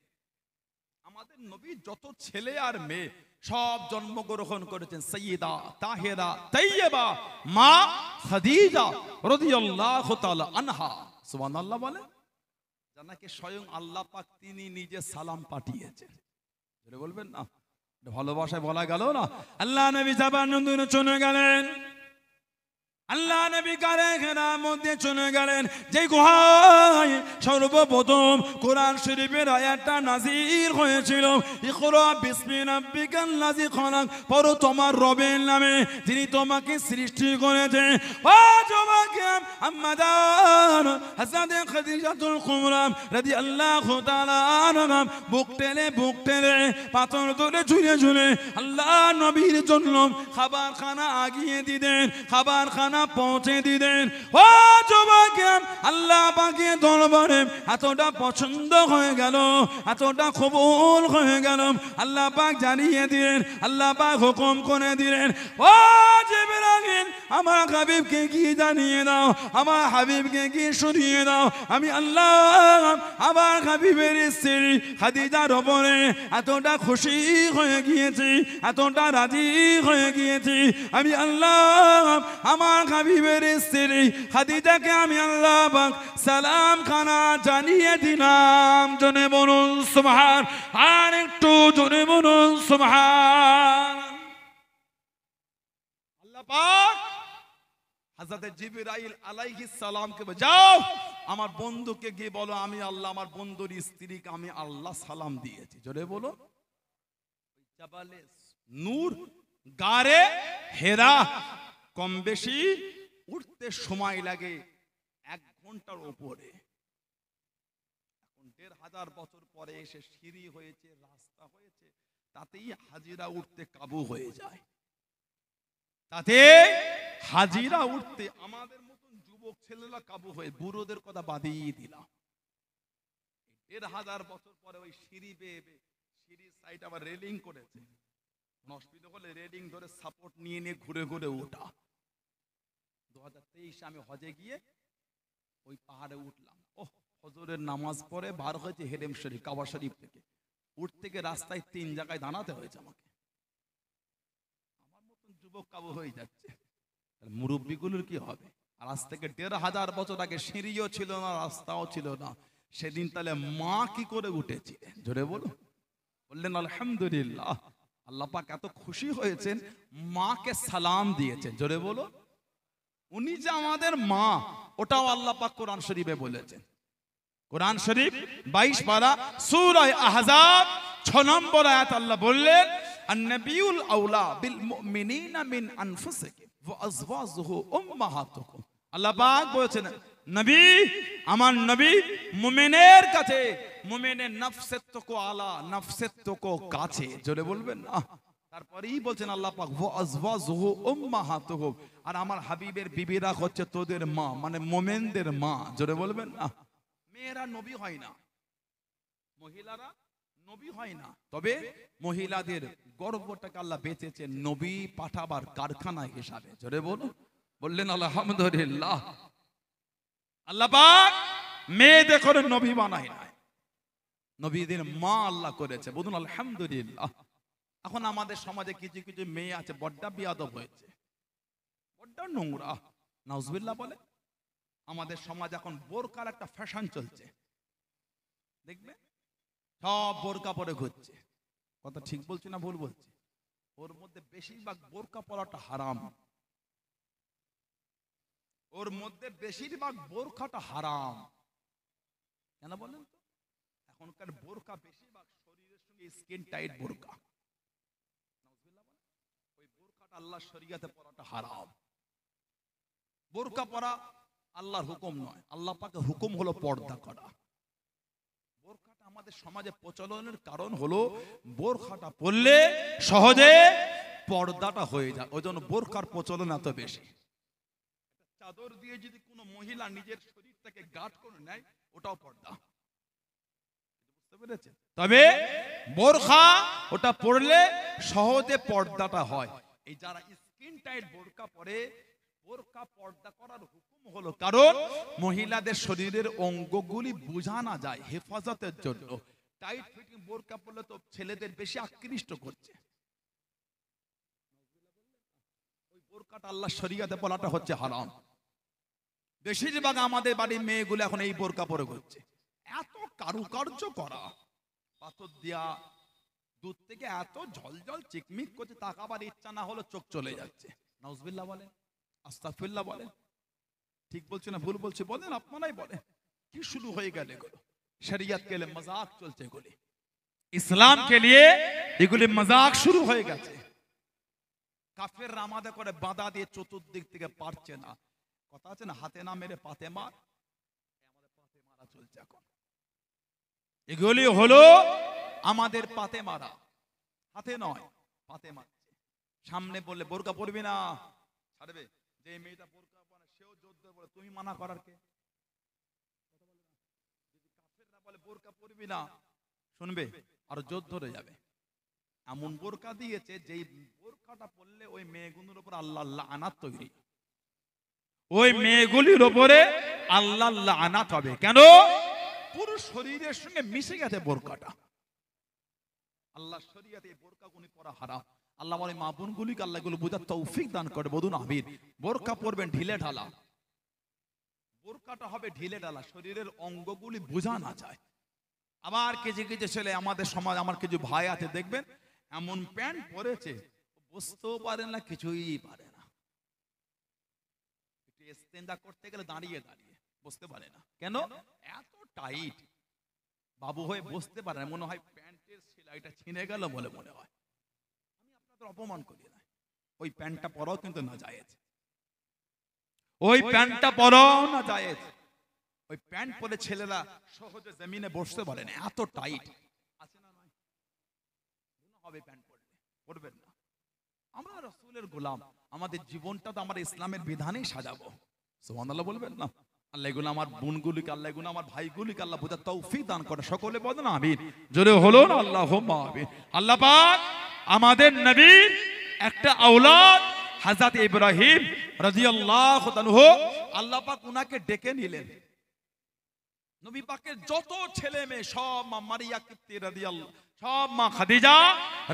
আমাদের নবী যত ছেলে আর মেয়ে সব জন্মগ্রহণ করেছেন সাইয়্যিদা তাহেরা তাইয়্যিবা মা খাদিজা রাদিয়াল্লাহু তাআলা আনহা। সুবহানাল্লাহ বলে, জানাকে স্বয়ং আল্লাহ পাক তিনি নিজে সালাম পাঠিয়েছেন। এটা বলবেন না, ভালোবাসায় বলা গেল না। আল্লাহ নবী জাবান নন্দনে চলে গেলেন, আল্লাহ নবী কারখানার মধ্যে চলে গেলেন, যে গুহায় সর্বপ্রথম কোরআন শরীফের আয়াতটা নাযিল হয়েছিল, ইকরা বিসমি রাব্বিকাল্লাযী খলাক, পড়ো তোমার রবের নামে যিনি তোমাকে সৃষ্টি করেছে। ও যুবকেরা, আম্মা জান হযরত খাদিজাতুল কুবরা রাদিয়াল্লাহু তাআলা আনহা বুক টেনে পাথর তুলে ঝুলে ঝুলে আল্লাহ নবীর জন্য খাবারখানা আগিয়ে দিতেন, খাবারখানা পৌঁছে দিতেন। ও যুবকেরা, আল্লাহ পাকের দরবারে এতটা পছন্দ হয়ে গেল, এতটা কবুল হয়ে গেল, আল্লাহ পাক জানিয়ে দিলেন, আল্লাহ পাক হুকুম করে দিলেন, ও জিবরাইল আমার হাবিবকে কি জানিয়ে দাও, আমার হাবিবকে কি শুনিয়ে দাও, আমি আল্লাহ আমার হাবিবের স্ত্রী খাদিজার উপরে এতটা খুশি হয়ে গিয়েছি, এতটা রাজি হয়ে গিয়েছি, আমি আল্লাহ আমার হাবিবের স্ত্রী খাদিজাকে আমি আল্লাহ পাক সালাম খানা জানিয়ে দিলাম। জোরে বলুন সুবহান, আর একটু জোরে বলুন সুবহান। আল্লাহ পাক হযরত জিবরাইল আলাইহিস সালামকে যাও আমার বন্ধুকে গিয়ে বলো আমি আল্লাহ আমার বন্ধুর স্ত্রীকে আমি আল্লাহ সালাম দিয়েছি। জোরে বলো। জাবালে নূর গারে হেরা কম বেশি উঠতে সময় লাগে 1 ঘন্টার উপরে, এখন 1,500 বছর পরে এসে সিঁড়ি হয়েছে, রাস্তা হয়েছে, তাতেই হাজিরা উঠতে কাবু হয়ে যায়। তাতে হাজিরা উঠতে আমাদের মতন যুবক ছেলেরা কাবু হয়ে, বুড়োদের কথা বাদিয়ে দিলাম। 1,500 বছর পরে ওই সিঁড়ি বেয়ে সিঁড়ির সাইড আবার রেলিং করেছে, অসুবিধা হলে রেলিং ধরে সাপোর্ট নিয়ে নিয়ে ঘুরে ঘুরে ওঠা। 2023 আমি হজে গিয়ে ওই পাহাড়ে উঠলাম। ওহ, ফজরের নামাজ পড়ে বার হয়েছে হেরেম শরীফ, কাবা শরীফ থেকে। উঠতে গিয়ে রাস্তায় 3 জায়গায় দাঁড়াতে হয়েছে আমাকে। আমার মতন যুবক কাবু হয়ে যাচ্ছে, মুরব্বীগুলোর কি হবে? আর আজ থেকে 1,500 বছর আগে সিঁড়িও ছিল না, রাস্তাও ছিল না। সেদিন তাহলে মা কি করে উঠেছিলেন? জোরে বলো, বললেন আলহামদুলিল্লাহ। আল্লাহ পাক এত খুশি হয়েছেন, মাকে সালাম দিয়েছেন। জোরে বলো, উনি যে আমাদের মা, ওটাও আল্লাহ পাক কোরআন শরীফে বলেছেন। কোরআন শরীফ 22 পারা সূরা আহজাব 6 নম্বর আয়াত আল্লাহ বললেন, আন-নাবিয়ুল আউলা বিল মুমিনিনা মিন আনফুসিহিম ওয়া আজওয়াজুহু উম্মাহাতুহুম। আল্লাহ পাক বলেছেন, নবী, আমার নবী মুমিনের কাছে, মুমিনের নফসের থেকে আলা, নফসের থেকে কাছে। জোরে বলবেন না? তারপরেই বলছেন আল্লাহ পাক, ওয়া আজওয়াজুহু উম্মাহাতুহুম, আর আমার হাবিবের বিবিরা হচ্ছে তোদের মা, মানে মুমিনদের মা। জোরে বলবেন না? মেয়েরা নবী হয় না, মহিলারা নবী হয় না, তবে মহিলাদের গর্বটাকে আল্লাহ বেঁচেছেন নবী পাঠাবার কারখানা হিসাবে। জোরে বলুন, বললেন আলহামদুলিল্লাহ। আল্লাহ পাক মেয়েদের করে নবী বানায় না, নবীদের মা আল্লাহ করেছে। বলুন আলহামদুলিল্লাহ। এখন আমাদের সমাজে কিছু কিছু মেয়ে আছে বড্ডা বিয়াদব হয়েছে, বড্ডা নোংরা, নাউজুবিল্লাহ বলে। আমাদের সমাজ এখন বোরকার একটা ফ্যাশন চলছে, দেখবে সব বোরকা পরে ঘুরছে। কথা ঠিক বলছি না ভুল বলছি? ওর মধ্যে বেশিরভাগ বোরকা পরাটা হারাম, ওর মধ্যে বেশিরভাগ বোরখাটা হারাম। কেন বলেন তো? এখনকার বোরকা বেশিরভাগ শরীরের সঙ্গে স্কিন টাইট বোরকা। ওই বোরকাটা আল্লাহ শরীয়তে পরাটা হারাম। বোরকা পরা আল্লাহর হুকুম নয়, আল্লাহ পাকের হুকুম হলো পর্দা করা। বোরখাটা আমাদের সমাজে প্রচলনের কারণ হলো বোরখাটা পরলে সহজে পর্দাটা হয়ে যায়, ওই জন্য বোরখার প্রচলন এত বেশি। চাদর দিয়ে যদি কোনো মহিলা নিজের শরীরটাকে গাঢ় করে নেয়, ওটাও পর্দা, বুঝতে পেরেছেন? তবে বোরখা ওটা পরলে সহজে পর্দাটা হয়। এই যারা স্কিন টাইট বোরকা পরে, বোরকা পর্দা করার হুকুম হলো কারণ মহিলাদের শরীরের অঙ্গগুলি বোঝা না যায়, হেফাজতের জন্য। টাইট ফিটিং বোরকা পরলে তো ছেলেদের বেশি আকৃষ্ট করছে। ওই বোরকাটা আল্লাহ শরীয়তে বলাটা হচ্ছে হারাম। বেশিরভাগ আমাদের বাড়ির মেয়েগুলো এখন এই বোরকা পরে ঘুরছে। এত কারুকার্য করা, পাথর দিয়া দুধ থেকে এত ঝলঝল চিকমিক করছে, তাকাবার ইচ্ছা না হলো চোখ চলে যাচ্ছে। নাউজুবিল্লাহ বলেন, আস্তাগফিরুল্লাহ বলেন। ঠিক বলছি না ভুল বলছি? বলেন, আপনারাই বলেন। কি শুরু হয়ে গেল এগুলো? শরিয়ত কে লিয়ে মজাক চলছে এগুলি, ইসলাম কে লিয়ে এগুলি মজাক শুরু হয়ে গেছে। কাফেররা আমাদের করে বাধা দিয়ে চতুর্দিক থেকে পারছে না। কথা আছে না, হাতে না মেরে পাতে মার, আমাদের পাতে মারা চলছে এখন। এগুলি হলো আমাদের পাতে মারা, হাতে নয় পাতে মারছে। সামনে বললে বোরকা পরবি না, ছাড়বে। যে মেয়েটা বোরকা পরে সেও জোর ধরে বলে, তুমি মানা করার কে? যদি কাফেররা বলে বোরকা পরবি না, শুনবে আর জোর ধরে যাবে। এমন বোরকা দিয়েছে যেই বোরকাটা পরলে ওই মেয়েগুলোর উপর আল্লাহ লাআনাত তৈরি, ওই মেয়েগুলির উপরে আল্লাহ লাআনাত হবে। কেন? পুরো শরীরের সঙ্গে মিশে গেছে বোরকাটা। আল্লাহ শরীয়তে এই বোরকাগুলি পরা হারাম। আল্লাহ বলে মা বোনগুলিকে আল্লাহ এগুলো বোঝার তৌফিক দান করে। বলুন আমিন। বোরকা পরবেন ঢিলে ঢালা, বোরকাটা হবে ঢিলে ঢালা, শরীরের অঙ্গগুলি বোঝা না যায়। আবার কিছু কিছু ছেলে আমাদের সমাজ, আমার কিছু ভাই আছে দেখবেন, এমন প্যান্ট পরেছে বুঝতেও পারে না, কিছুই পারে না। একটু ইস্তেঞ্জা করতে গেলে দাঁড়িয়ে দাঁড়িয়ে বুঝতে পারে না। কেন? এত টাইট, বাবু হয়ে বসতে পারে না, মনে হয় প্যান্টের সেলাইটা ছিঁড়ে গেল বলে মনে হয়। আমি আপনাদের অপমান করি না, ওই প্যান্টটা পরাও কিন্তু না জায়েজ, ওই প্যান্টটা পরাও না জায়েজ। ওই প্যান্ট পরে ছেলেরা সহজে জমিনে বসতে পারে না, এত টাইট আছে না নয়? হবে প্যান্ট পরলে, পরবেন না। আমরা রাসূলের গোলাম, আমাদের জীবনটা তো আমরা ইসলামের বিধানেই সাজাবো। সুবহানাল্লাহ বলবেন না? আল্লাহ এগুলো আমার বোনগুলিকে, আল্লাহ এগুলো আমার ভাইগুলিকে আল্লাহ বোঝার তৌফিক দান করে। সকলে বলেন আমিন। জোরে হলো না আল্লাহুম্মা আমিন। আল্লাহ পাক আমাদের নবীর একটা আওলাদ হযরত ইব্রাহিম রাদিয়াল্লাহু তাআলা, আল্লাহ পাক উনাকে ডেকে নিলেন। নবী পাকের যত ছেলে মেয়ে সব মা মারিয়া কিপ্তি রাদিয়াল্লাহু, সব মা খাদিজা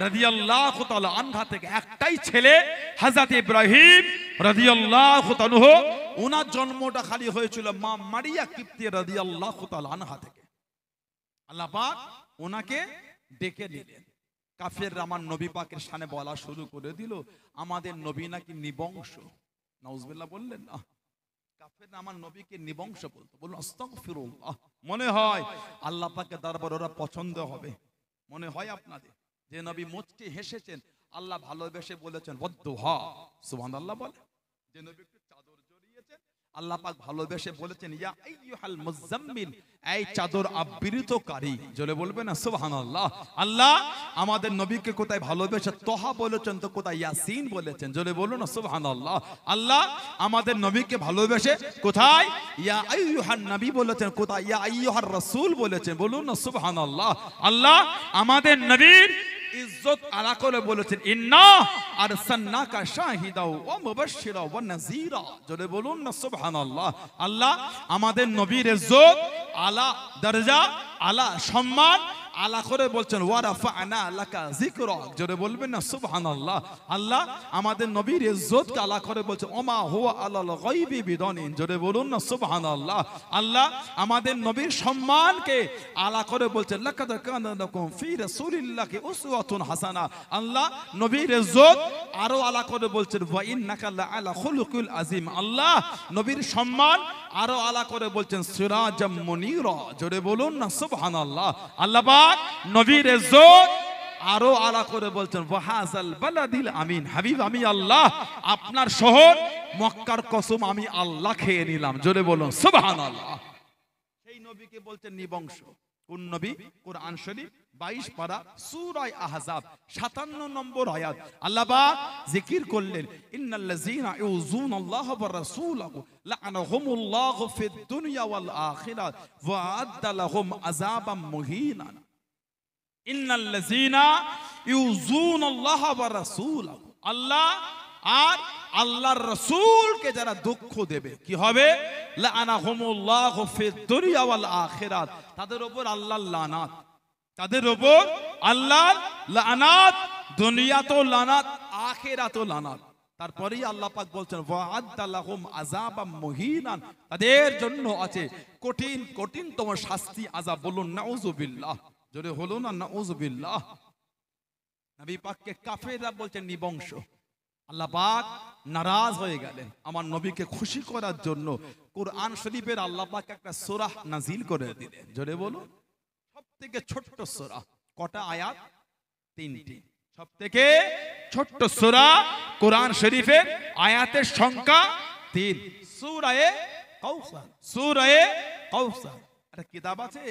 রাদিয়াল্লাহু তাআলা আনহা থেকে একটাই ছেলে হযরত ইব্রাহিম রাদিয়াল্লাহু তাআলা, ওনার জন্মটা খালি হয়েছিল মা মারিয়া কিপ্তি রাদিয়াল্লাহু তাআলা আনহা থেকে। আল্লাহ পাক ওনাকে ডেকে নিলেন। কাফেররা আমার নবী পাকের শানে বলা শুরু করে দিল, আমাদের নবী নাকি নিবংশ। নাউজুবিল্লাহ বললেন না? কাফেররা আমার নবীকে নিবংশ বলতো। বলুন আস্তাগফিরুল্লাহ। মনে হয় আল্লাহ পাকের দরবারে ওরা পছন্দ হবে। মনে হয় আপনাদের যে নবী মুচকি হেসেছেন, আল্লাহ ভালোবেসে বলেছেন ওয়াদ্দুহা, সুবহানাল্লাহ বলে। যে নবী একটু চাদর জড়িয়েছেন, আল্লাহ পাক ভালোবেসে বলেছেন ইয়া আইয়ুহাল মুজাম্মিল, এই চাদর আবৃতকারী। জোরে বলবেন না সুবহানাল্লাহ। আল্লাহ আমাদের নবীকে কোথায় ভালোবেসে তোহা বলেছেন, তো কোথায় ইয়াসিন বলেছেন। জোরে বলুন না সুবহানাল্লাহ। আল্লাহ আমাদের নবীকে ভালোবেসে কোথায় ইয়া আইয়ুহান নবী বলেছেন, কোথায় ইয়া আইয়ুহার রাসূল বলেছেন। বলুন না সুবহানাল্লাহ। আল্লাহ আমাদের নবীর ইজ্জত আলা করে বলেছেন ইন্না আরসালনাকা শাহিদা ওয়া মুবাশশিরা ওয়া নাযীরা। জোরে বলুন না সুবহানাল্লাহ। আল্লাহ আমাদের নবীর ইজ্জত আলা দরজা, আলা সম্মান আলা করে বলছেন ওয়া রাফা'না লাকা যিকরাক। জোরে বলবেন না সুবহানাল্লাহ। আল্লাহ আমাদের নবীর ইজ্জতকে আলা করে বলছেন ওমা হুয়া আলাল গায়বি বিদানিন। জোরে বলুন না সুবহানাল্লাহ। আল্লাহ আমাদের নবীর সম্মানকে আলা করে বলছেন লাকাদ কানা লাকুম ফি রাসূলিল্লাহি উসওয়াতুন হাসানা। আল্লাহ নবীর ইজ্জত আরো আলা করে বলছেন ওয়া ইন্নাকা লাআলা খুলুকুল আযীম। আল্লাহ নবীর সম্মান আরো আলা করে বলছেন সিরাজাম মুনীরা। জোরে বলুন না সুবহানাল্লাহ। আল্লাহ পাক নবীর ইজ্জত আরো আলা করে বলছেন ওয়াহাজাল বালাদিল আমিন। হাবিব আমি আল্লাহ আপনার শহর মক্কার কসম আমি আল্লাহ খেয়ে নিলাম। জোরে বলুন সুবহানাল্লাহ। সেই নবীকে বলছেন নিবংশ। কোন নবী? কোরআন শরীফ 22 পারা সূরা আহজাব 57 নম্বর আয়াত আল্লাহ পাক জিকির করলেন ইন্নাল্লাযীনা ইউযুনাল্লাহা ওয়া রাসূলাহু লা'আনাহুমুল্লাহু ফিদ দুনিয়া ওয়াল আখিরাত ওয়া আ'আদ্দা লাহুম আযাবাম মুহিনা। ইন্নাল্লাযীনা ইউযুনাল্লাহা ওয়া রাসূলাহু, আল্লাহ আর আল্লাহর রাসূলকে যারা দুঃখ দেবে কি হবে? লা'আনাহুমুল্লাহু ফিদ দুনিয়া ওয়াল আখিরাত, তাদের উপর আল্লাহর লানাত, তাদের উপর আল্লাহর লানাত, দুনিয়াতেও লানাত আখিরাতেও লানাত। তারপরেই আল্লাহ পাক বলছেন ওয়া'আদ্দা লাহুম আযাবাম মুহিনান, তাদের জন্য আছে কঠিন কঠিনতম শাস্তি, আযাব। বলুন নাউযুবিল্লাহ। জোরে হলো না নাউযুবিল্লাহ। নবী পাককে কাফেররা বলছেন নিবংশ। আল্লাহ পাক নারাজ হয়ে গেলেন। আমার নবীকে খুশি করার জন্য কোরআন শরীফের আল্লাহ পাক একটা সূরা নাজিল করে দিলেন। জোরে বলুন। সবথেকে ছোট্ট সূরা। কটা আয়াত? 3টি। সবথেকে ছোট্ট সূরা কোরআন শরীফের আয়াতের সংখ্যা 3। সূরা কাউসার। সূরা কাউসার একটা কিতাব আছে,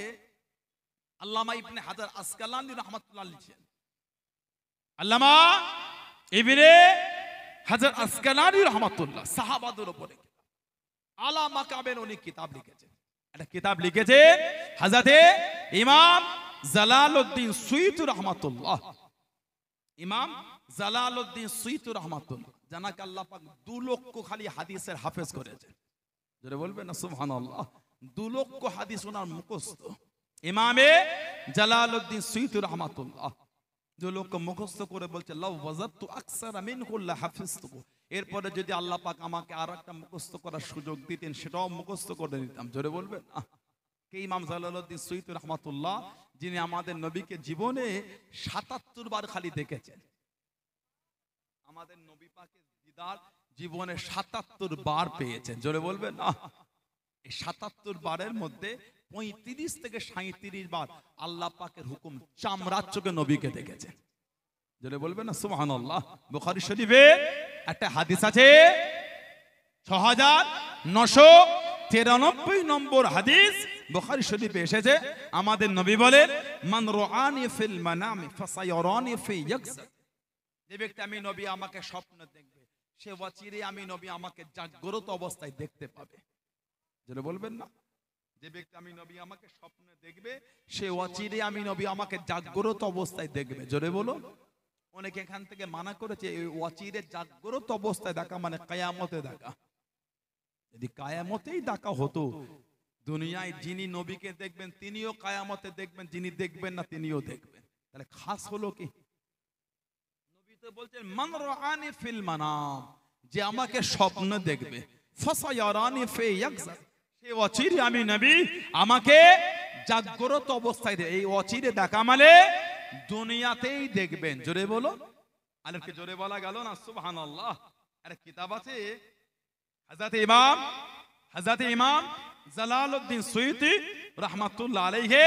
আল্লামা ইবনে হাজার আসকালানী রাহমাতুল্লাহ লিখেছেন। আল্লামা ইবনে হাজার আসকালানী রাহমাতুল্লাহ সাহাবাদের উপরে আলা মাকাবের উনি কিতাব লিখেছেন। একটা কিতাব লিখেছে হযরতে ইমাম জালালউদ্দিন সুয়ুতী রাহমাতুল্লাহ। ইমাম জালালউদ্দিন সুয়ুতী রাহমাতুল্লাহ জানাকে আল্লাহ পাক 2 লক্ষ খালি হাদিসের হাফেজ করেছেন। জোরে বলবেন না সুবহানাল্লাহ। 2 লক্ষ হাদিস ওনার মুখস্থ। ইমামে জালালউদ্দিন সুয়ুতী রাহমাতুল্লাহ 2 লক্ষ মুখস্থ করে বলছে লাউ ওয়াজাতু আকসারা মিনহু লা হাফিজতুহু। এরপরে যদি আল্লাহ পাক আমাকে আরেকটা মুখস্থ করার সুযোগ দিতেন সেটাও মুখস্থ করে নিতাম। জোরে বলবেন না। কে? ইমাম জালালউদ্দিন সুয়ুতী রাহমাতুল্লাহ, যিনি আমাদের নবীকে জীবনে 77 বার খালি দেখেছেন। আমাদের নবী পাকের দিদার জীবনে 77 বার পেয়েছেন। জোরে বলবেন না। এই 77 বারের মধ্যে 35 থেকে 37 বার আল্লাহ পাকের হুকুম চামড়ার চোখে নবীকে দেখেছেন। জোরে বলবেন না সুবহানাল্লাহ। বুখারী শরীফে একটা হাদিস আছে 6900 93 নম্বর হাদিস বুখারী শরীফে এসেছে, আমাদের নবী বলেন মান রাআনি ফিল মানামি ফাসায়ারানি ফি ইয়াকজা, যে ব্যক্তি আমি নবী আমাকে স্বপ্ন দেখবে সে অচিরে আমি নবী আমাকে জাগ্রত অবস্থায় দেখতে পাবে। যেটা বলবেন না, যে ব্যক্তি আমি নবী আমাকে স্বপ্নে দেখবে সে অচিরে আমি নবী আমাকে জাগ্রত অবস্থায় দেখবে। জোরে বলো। অনেকে এখান থেকে মানা করেছে এই অচিরে জাগ্রত অবস্থায় দেখা মানে কিয়ামতে দেখা। যদি কিয়ামতেই দেখা হতো, দুনিয়ায় যিনি নবীকে দেখবেন তিনিও কিয়ামতে দেখবেন, যিনি দেখবেন না তিনিও দেখবেন, তাহলে খাস হলো কি? নবী তো বলছেন মান রাআনি ফিল মানাম, যে আমাকে স্বপ্ন দেখবে, ফাসায়ারানি ফি ইয়াকজা, সে অচিরে আমি নবী আমাকে জাগ্রত অবস্থায় দেখবে। এই অচিরে দেখা মানে দুনিয়াতেই দেখবেন। জোরে বলো। আরেকটু জোরে বলা গেল না সুবহানাল্লাহ। আরে কিতাব আছে হযরত ইমাম জালালউদ্দিন সুয়ুতি রাহমাতুল্লাহ আলাইহি,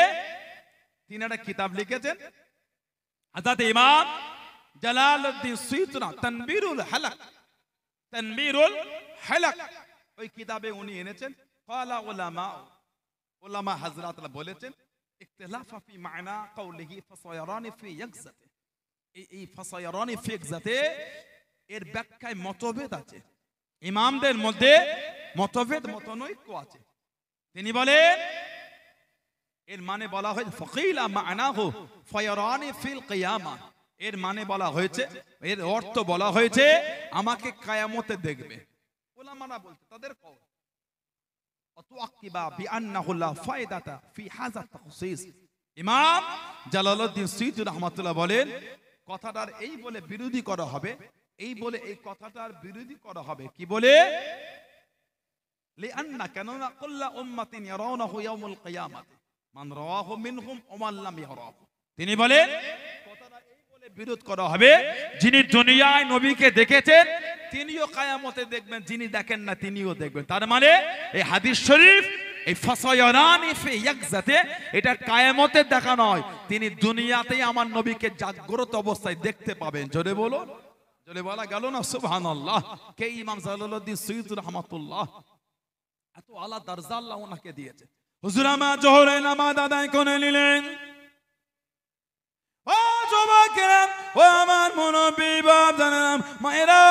তিনি একটা কিতাব লিখেছেন। হযরত ইমাম জালালউদ্দিন সুয়ুতি তানবীরুল হালাক, ওই কিতাবে উনি এনেছেন ক্বালা উলামা হযরতরা বলেছেন ইখতিলাফা ফি মা'না কওলিহি ফাসায়ারানি ফি ইয়াকজাতি, এই ফাসায়ারানি ফি ইয়াকজাতি এর ব্যাখ্যায় মতভেদ আছে, ইমামদের মধ্যে মতভেদ মতনৈক্য আছে। তিনি বলেন এর মানে বলা হয় ফাকিলা মা'নাহু ফায়ারানি ফিল কিয়ামা, এর মানে বলা হয়েছে, এর অর্থ বলা হয়েছে আমাকে কিয়ামতে দেখবে। উলামারা বলতে তাদের কওল অতুআকিবা বিআন্নাহু লা ফায়দাতা ফি হাযা তাখসিস। ইমাম জালালউদ্দিন সুয়ুতি রাহমাতুল্লাহ বলেন কথাটার এই বলে বিরোধী করা হবে, এই বলে এই কথাটার বিরোধী করা হবে কি বলে? লিআন্না কানুনা কুল্লা উম্মাতিন ইয়ারাউনাহু ইয়াউমুল কিয়ামাতি মান রাওয়াহু মিনহুম ওয়া মান লাম ইয়ারাহু। তিনি বলেন কথাটা এই বলে বিরোধ করা হবে যিনি দুনিয়ায় নবীকে দেখেছেন তিনিও কিয়ামতে দেখবেন, যিনি দেখেন না তিনিও দেখবেন। তার মানে এই হাদিস শরীফ এই ফাসায়ারানি ফি ইয়াকজাতে এটা কিয়ামতে দেখা নয়, তিনি দুনিয়াতেই আমার নবীকে জাগ্রত অবস্থায় দেখতে পাবেন। জোরে বলো। জোরে বলা গেল না সুবহানাল্লাহ। কে? ইমাম জালালউদ্দিন সুয়ুতি রাহমাতুল্লাহ। এত আলা দরজা আল্লাহ ওনাকে দিয়েছে। হুজুর আমার জোহরের নামাজ আদায় করে নিলেন। ও যুবকেরা, ও আমার মুরব্বি বাপ জানেন, মায়েরা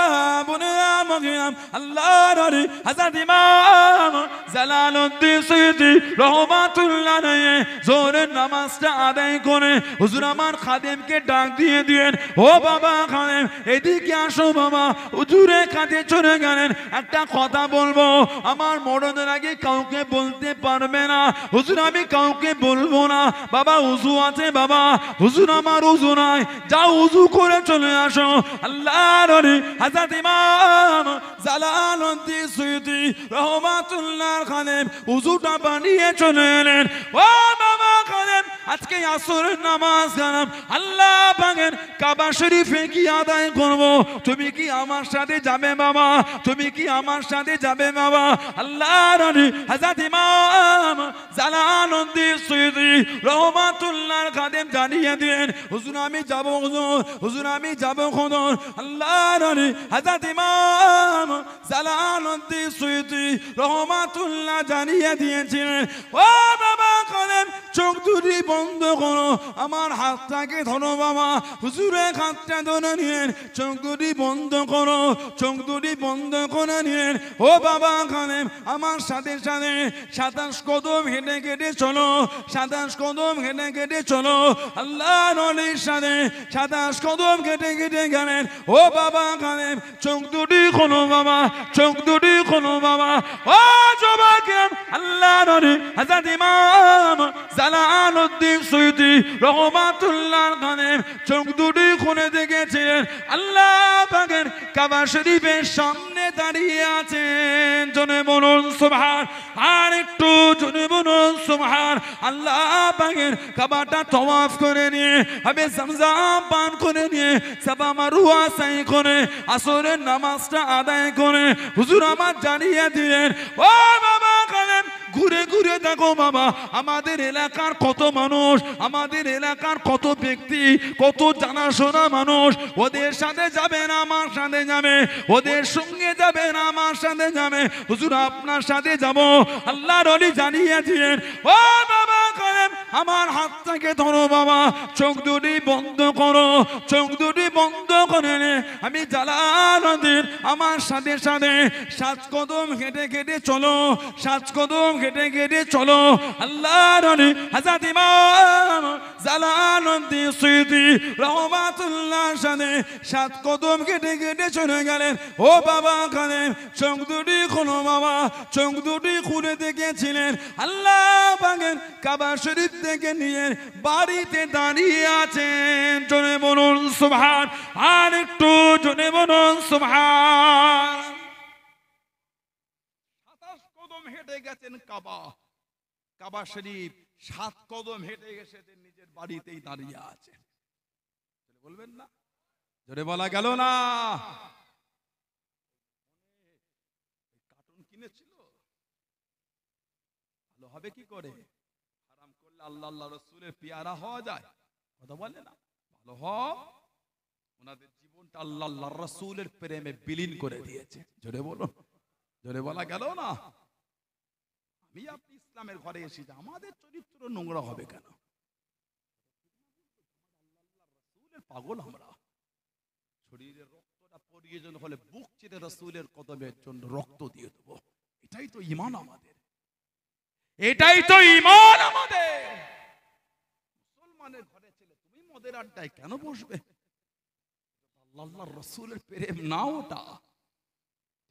বোনেরা মগিরাম, আল্লাহর ওলি হযরত ইমাম জালালউদ্দিন সুয়ুতি রাহমাতুল্লাহ আলাইহি জোহরের নামাজটা আদায় করে হুজুর আমার খাদেমকে ডাক দিয়ে দিলেন, ও বাবা খাদেম এদিকে আসো বাবা। হুজুরে কাঁধে চলে গেলেন, একটা কথা বলবো, আমার মরণের আগে কাউকে বলতে পারবে না। হুজুর আমি কাউকে বলবো না বাবা, উযু আছে বাবা। হুজুর আমার উযু নাই, যাও উযু করে চলে আসো। আল্লাহর ওলি হযরত ইমাম জালালউদ্দিন সুয়ুতি রাহমাতুল্লাহ আলাইহি উযুটা বানিয়ে চলে এলেন। ও বাবা খাদেম আজকে আসরের নামাজ কালাম আল্লাহ পাকের কাবা শরীফে কি আদায় করব, তুমি কি আমার সাথে যাবে বাবা? তুমি কি আমার সাথে যাবে বাবা? আল্লাহর ওলি হযরত ইমাম জালালউদ্দিন সুয়ুতি রাহমাতুল্লাহ খাদেম জানিয়ে দিলেন, হুজুর আমি যাব, হুজুর আমি যাব হুজুর। আল্লাহর ওলি হযরত ইমাম জালালউদ্দিন সুয়ুতি রাহমাতুল্লাহ জানিয়ে দিয়েছিলেন, ও বাবা খাদেম চোখ দুটি বন্ধ করো, আমার হাতটাকে ধরো বাবা। হুজুরের হাতটা ধরে নিলেন, চোখ দুটি বন্ধ করো, চোখ দুটি বন্ধ করে নিলেন। ও বাবা খাদেম আমার সাথে সাথে 27 কদম হেঁটে হেঁটে চলো, 27 কদম হেঁটে হেঁটে চলো। আল্লাহর ওলির সাথে 27 কদম হেঁটে হেঁটে গেলেন। ও বাবা খাদেম চোখ দুটি খোলো বাবা, চোখ দুটি খোলো বাবা। ও যুবকেরা, আল্লাহর ওলি হযরত ইমাম জালালউদ্দিন সুয়ুতি রাহমাতুল্লাহ আলাইহি চোখ দুটি খুলে দেখেছিলেন আল্লাহ পাকের কাবা শরীফের সামনে দাঁড়িয়ে আছেন। জনে বলুন সুবহান, আর একটু জনে বলুন সুবহান। আল্লাহ পাকের কাবাটা তওয়াফ করে নিয়ে হবে zamzam পান করে নিয়ে সাফা মারওয়া সাই করে আসরের নামাজটা আদায় করে হুজুর আমার জানিয়ে দিলেন, ও বাবা খাদেম ঘুরে ঘুরে দেখো বাবা আমাদের এলাকার কত মানুষ, আমাদের এলাকার কত ব্যক্তি, কত জানাশোনা মানুষ ওদের সাথে যাবে না আমার সাথে যাবে, ওদের সঙ্গে যাবে না আমার সাথে যাবে, হুজুর আপনার সাথে যাব। আল্লাহর ওলি জানিয়েছিলেন ও বাবা করেন আমার হাত থেকে ধরো বাবা, চোখ দুটি বন্ধ করো, চোখ দুটি বন্ধ করে নে, আমি জালালউদ্দিন আমার সাথে সাথে 7 কদম হেঁটে হেঁটে চলো, 7 কদম হেঁটে হেঁটে চলো। আল্লাহর ওলি হযরত ইমাম জালালউদ্দিন সুয়ুতী রাহমাতুল্লাহ সাথে 7 কদম হেঁটে হেঁটে চলে গেলেন। ও বাবা কানে চোখ দুটি খুলো বাবা, চোখ দুটি খুলে দেখেছিলেন আল্লাহ পাকের কাবা শরীফ থেকে নিয়ে বাড়িতে দাঁড়িয়ে আছেন। জোরে বলুন সুবহান, আর একটু জোরে বলুন সুবহান। 27 কদম হেঁটে গেছেন কাবা, কাবা শরীফ 7 কদম হেঁটে এসেছেন নিজের বাড়িতেই দাঁড়িয়ে আছে। বলবেন না? জোরে বলা গেল না? কার্টুন কিনেছিল, ভালো হবে কি করে? হারাম করলে আল্লাহ আল্লাহ রাসূলের পেয়ারা হওয়া যায়? কথা বলে না? ভালো হয় ওনাদের জীবনটা আল্লাহ আল্লাহর রাসূলের প্রেমে বিলীন করে দিয়েছে। জোরে বলুন, জোরে বলা গেল না? আমি আপনি ইসলামের ঘরে এসেছি, আমাদের চরিত্র নোংরা হবে কেন? রাসূলের পাগল আমরা, শরীরের রক্তটা প্রয়োজন হলে বুক চিরে রাসূলের কদমের জন্য রক্ত দিয়ে দেব। এটাই তো ঈমান আমাদের, এটাই তো ঈমান আমাদের। মুসলমানের ঘরে ছেলে তুমি মদের আড্ডায় কেন বসবে? আল্লাহর রাসূলের প্রেম না ওটা,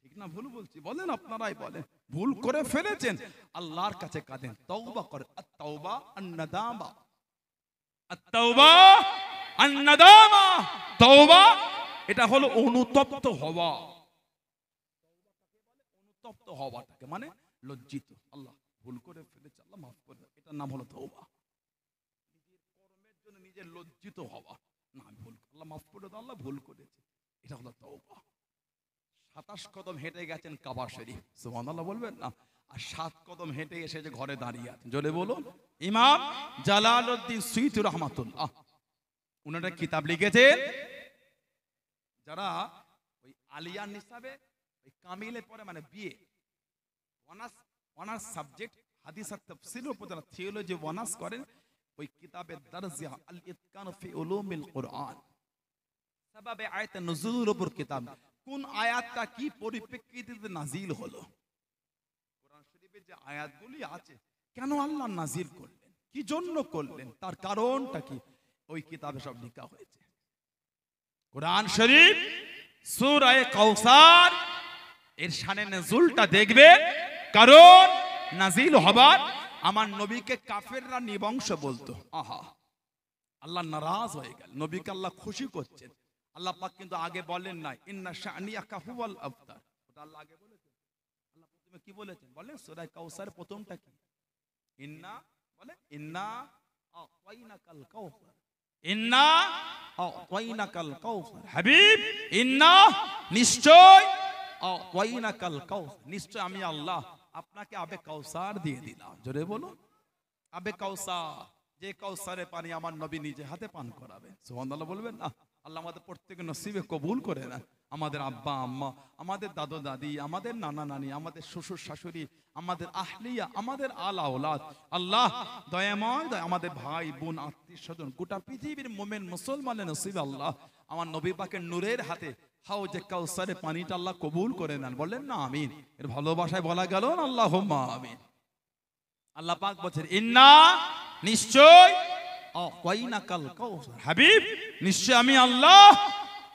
ঠিক না ভুল বলছি? বলেন, আপনারাই বলেন। ভুল করে ফেলেছেন, আল্লাহর কাছে কাঁদেন, তওবা করেন। আত-তাওবা আন-নাদামা, আত-তাওবা আন-নাদামা। তওবা এটা হলো অনুতপ্ত হওয়া। অনুতপ্ত হওয়াটাকে মানে লজ্জিত, আল্লাহ ভুল করে ফেলেছি, আল্লাহ মাফ করে দাও, এটার নাম হলো তওবা। নিজের কর্মের জন্য নিজের লজ্জিত হওয়া, না আমি ভুল, আল্লাহ মাফ করে দাও, আল্লাহ ভুল করেছে, এটা হলো তওবা। 27 কদম হেঁটে গেছেন কাবা শরীফ, সুবহানাল্লাহ বলবেন না? আর 7 কদম হেঁটে এসে যে ঘরে দাঁড়িয়ে আছেন, জোরে বলুন। ইমাম জালালউদ্দিন সুয়ুতী রাহমাতুল্লাহ উনারা কিতাব লিখেছেন, যারা ওই আলিয়া নিসাবে ওই কামিলে পড়ে, মানে বিয়ে অনার্স সাবজেক্ট হাদিস আর তাফসীরের উপর যারা থিওলজি অনার্স করেন, ওই কিতাবের দারজিয়া আল ইতকান ফি উলুমিল কুরআন, সাবাবে আয়াত নুজুলের উপর কিতাব, কোন আয়াতটা কি পরিপ্রেক্ষিতে নাজিল হলো, কোরআন শরীফে যে আয়াতগুলি আছে কেন আল্লাহ নাজিল করলেন, কি জন্য করলেন, তার কারণটা কি, ওই কিতাবে সব লেখা হয়েছে। কোরআন শরীফ সূরা কাউসার এর শানে নজুলটা দেখবে, কারণ নাজিল হবার আমার নবীকে কাফেররা নিবংশ বলতো। আহা, আল্লাহ নারাজ হয়ে গেল, নবীকে আল্লাহ খুশি করছেন। আল্লাহ পাক কিন্তু আগে বলেন নাই ইন্না শানিয়াকা হুয়াল আবতার, ওটা আল্লাহ আগে বলেছেন। আল্লাহ প্রথমে কি বলেছেন বলেন? সূরা কাউসার প্রথমটা কি? ইন্না, বলে ইন্না আতাইনাকাল কাউসার, ইন্না আতাইনাকাল কাউসার, হাবিব ইন্না নিশ্চয়, আতাইনাকাল কাউসার নিশ্চয় আমি আল্লাহ আপনাকে আবে কাউসার দিয়ে দিলাম। জোরে বলুন, আবে কাউসার, যে কাউসারের পানি আমার নবী নিজে হাতে পান করাবেন। সুবহানাল্লাহ বলবেন না? আল্লাহ আমাদের প্রত্যেকের নসিবে কবুল করে না। আমাদের আব্বা আম্মা, আমাদের দাদু দাদি, আমাদের নানা নানি, আমাদের শ্বশুর শাশুড়ি, আমাদের আহলিয়া, আমাদের আলা ওলাদ, আল্লাহ দয়াময়, আমাদের ভাই বোন আত্মীয় স্বজন, গোটা পৃথিবীর মুমিন মুসলমানের নসিবে আল্লাহ আমার নবী পাকের নূরের হাতে হাউজে কাউসারের পানিটা আল্লাহ কবুল করে নেন। বলেন না আমিন? এর ভালোবাসায় বলা গেল না আল্লাহুম্মা আমিন। আল্লাহ পাক বলেন ইন্না নিশ্চয় আতাইনাকাল কাউসার, হাবিব নিশ্চয় আমি আল্লাহ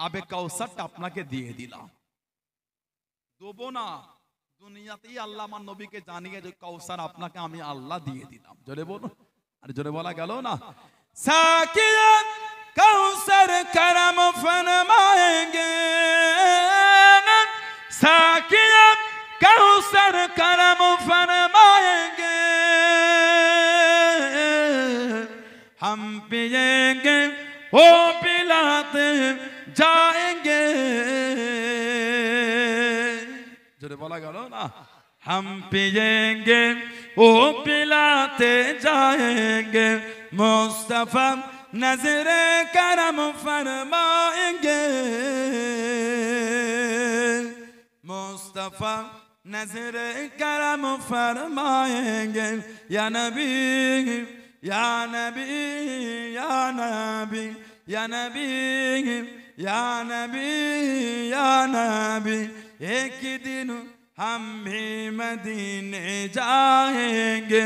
আবে কাউসারটা আপনাকে দিয়ে দিলাম। দেবো না, দুনিয়াতেই আল্লাহ আমার নবীকে জানিয়ে যে কাউসার আপনাকে আমি আল্লাহ দিয়ে দিলাম। জোরে বলুন, আর জোরে বলা গেল না? সাকিয়াত কাউসার করম ফরমায়েঙ্গে, সাকিয়াত কাউসার করম ফরমায়েঙ্গে, हम पिएंगे वो पिलाते जाएंगे। जोरे बोला गलो ना, हम पिएंगे ओ पिलाते जाएंगे मुस्तफा नजरे करम फरमाएंगे मुस्तफा नजरे करम फरमाएंगे या नबी या नबी या नबी या नबी या नबी या नबी एक दिन हम भी मदीने जाएंगे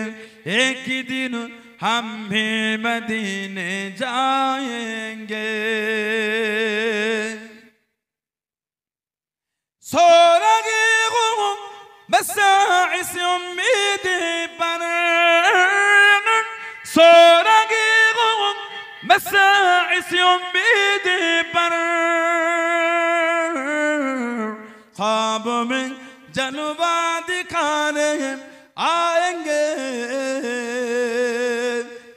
एक दिन हम भी मदीने जाएंगे सोरगी बसाइस उम्मीदी पर सोरगी बसाइस उम्मीदी पर ख्वाब में जलवा दिखाने आएंगे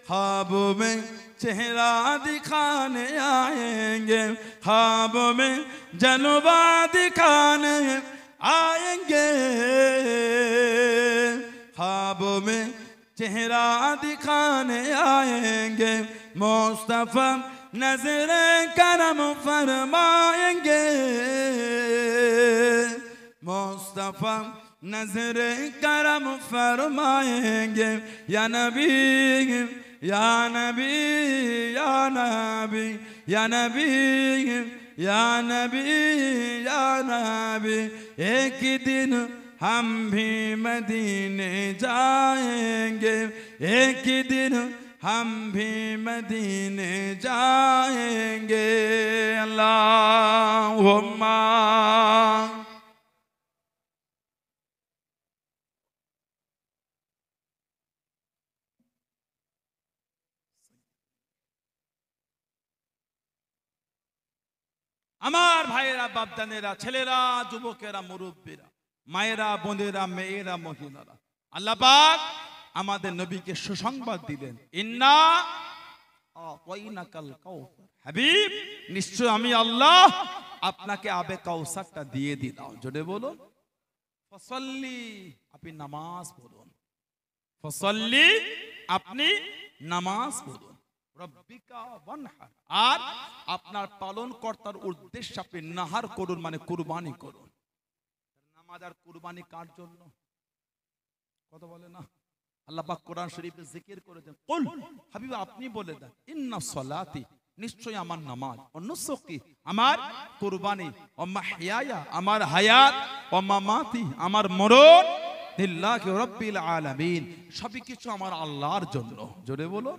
ख्वाब में चेहरा दिखाने आएंगे ख्वाब में जलवा दिखाने आएंगे ख्वाब में चेहरा दिखाने आएंगे मुस्तफा नजरे करम फरमाएंगे मुस्तफा नजरे करम फरमाएंगे या नबी या नबी या नबी या नबी या नबी या नबी एक दिन हम भी मदीने जाएंगे एक दिन हम भी मदीने जाएंगे अल्लाहुम्मा আমার ভাইয়েরা বাপদানেরা ছেলেরা যুবকেরা মুরব্বীরা মায়েরা বোনেরা মেয়েরা মহিলারা আল্লাহ পাক আমাদের নবীকে সুসংবাদ দিলেন ইন্না আতাইনাকাল কাউসার হাবিব নিশ্চয় আমি আল্লাহ আপনাকে আবে কাউসারটা দিয়ে দিলাম জোরে বলুন ফসল্লি আপনি নামাজ পড়ুন ফসল্লি আপনি নামাজ পড়ুন রব্বিকা ওয়ানহার আর আপনার পালনকর্তার উদ্দেশ্যে আপনি নাহার করুন মানে কুরবানি করুন নামাজ আর কুরবানি কার জন্য কথা বলে না আল্লাহ পাক কোরআন শরীফে জিকির করেছেন কুল হাবিব আপনি বলে দেন ইন্না সলাতি নিশ্চয় আমার নামাজ ও নুসুকি আমার কুরবানি ও মাহইয়া আমার হায়াত ও মামাতি আমার মরণ লিল্লাহি রাব্বিল আলামিন সবই কিছু আমার আল্লাহর জন্য জোরে বলো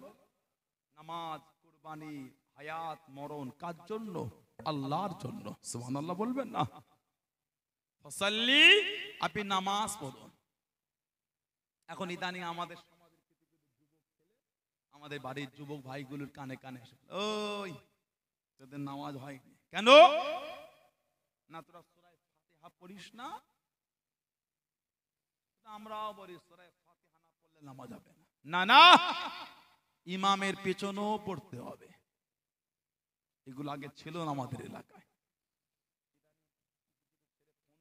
নামাজ কুরবানি হায়াত মরণ কার জন্য আল্লাহর জন্য সুবহানাল্লাহ বলবেন না ফসল্লি আপনি নামাজ পড়ুন এখন ইদানিং আমাদের সমাজের কিছু কিছু যুবক ছেলে আমাদের বাড়ির যুবক ভাইগুলোর কানে কানে এসে ওই তোদের নামাজ হয়নি কেন না তোরা সূরা ফাতিহা পড়িস না আমরাও বলি সূরা ফাতিহা না পড়লে নামাজ হবে না না না ইমামের পেছনেও পড়তে হবে এগুলো আগে ছিল না আমাদের এলাকায়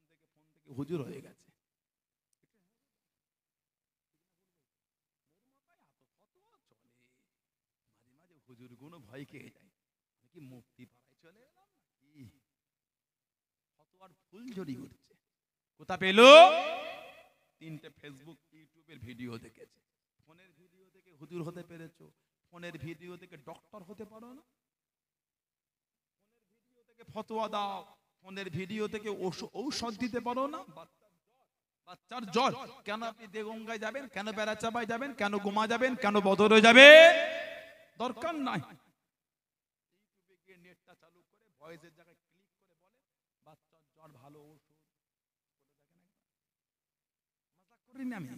ফোন থেকে হুজুর হয়ে গেছে হুজুর গুণ ভয় খেয়ে যায় কি মুক্তি পাড়ায় চলে এলাম কি ফতোয়ার ফুল ঝরি উঠছে কোথা পেল তিনটে ফেসবুক ইউটিউবের ভিডিও দেখেছে ফোনের ভিডিও থেকে হুজুর হতে পেরেছো ফোনের ভিডিও থেকে ডক্টর হতে পারো না ফোনের ভিডিও থেকে ফতোয়া দাও ফোনের ভিডিও থেকে ঔষধ দিতে পারো না বাচ্চার জ্বর কেন আপনি দেগঙ্গায় যাবেন কেন বেড়াচাপায় যাবেন কেন গোমা যাবেন কেন বদরে যাবে দরকার নাই ইউটিউবে গিয়ে নেটটা চালু করে ভয়েসের জায়গায় ক্লিক করে বলে বাচ্চার জ্বর ভালো ঔষধ বলে দেখেন মজা করিনি আমি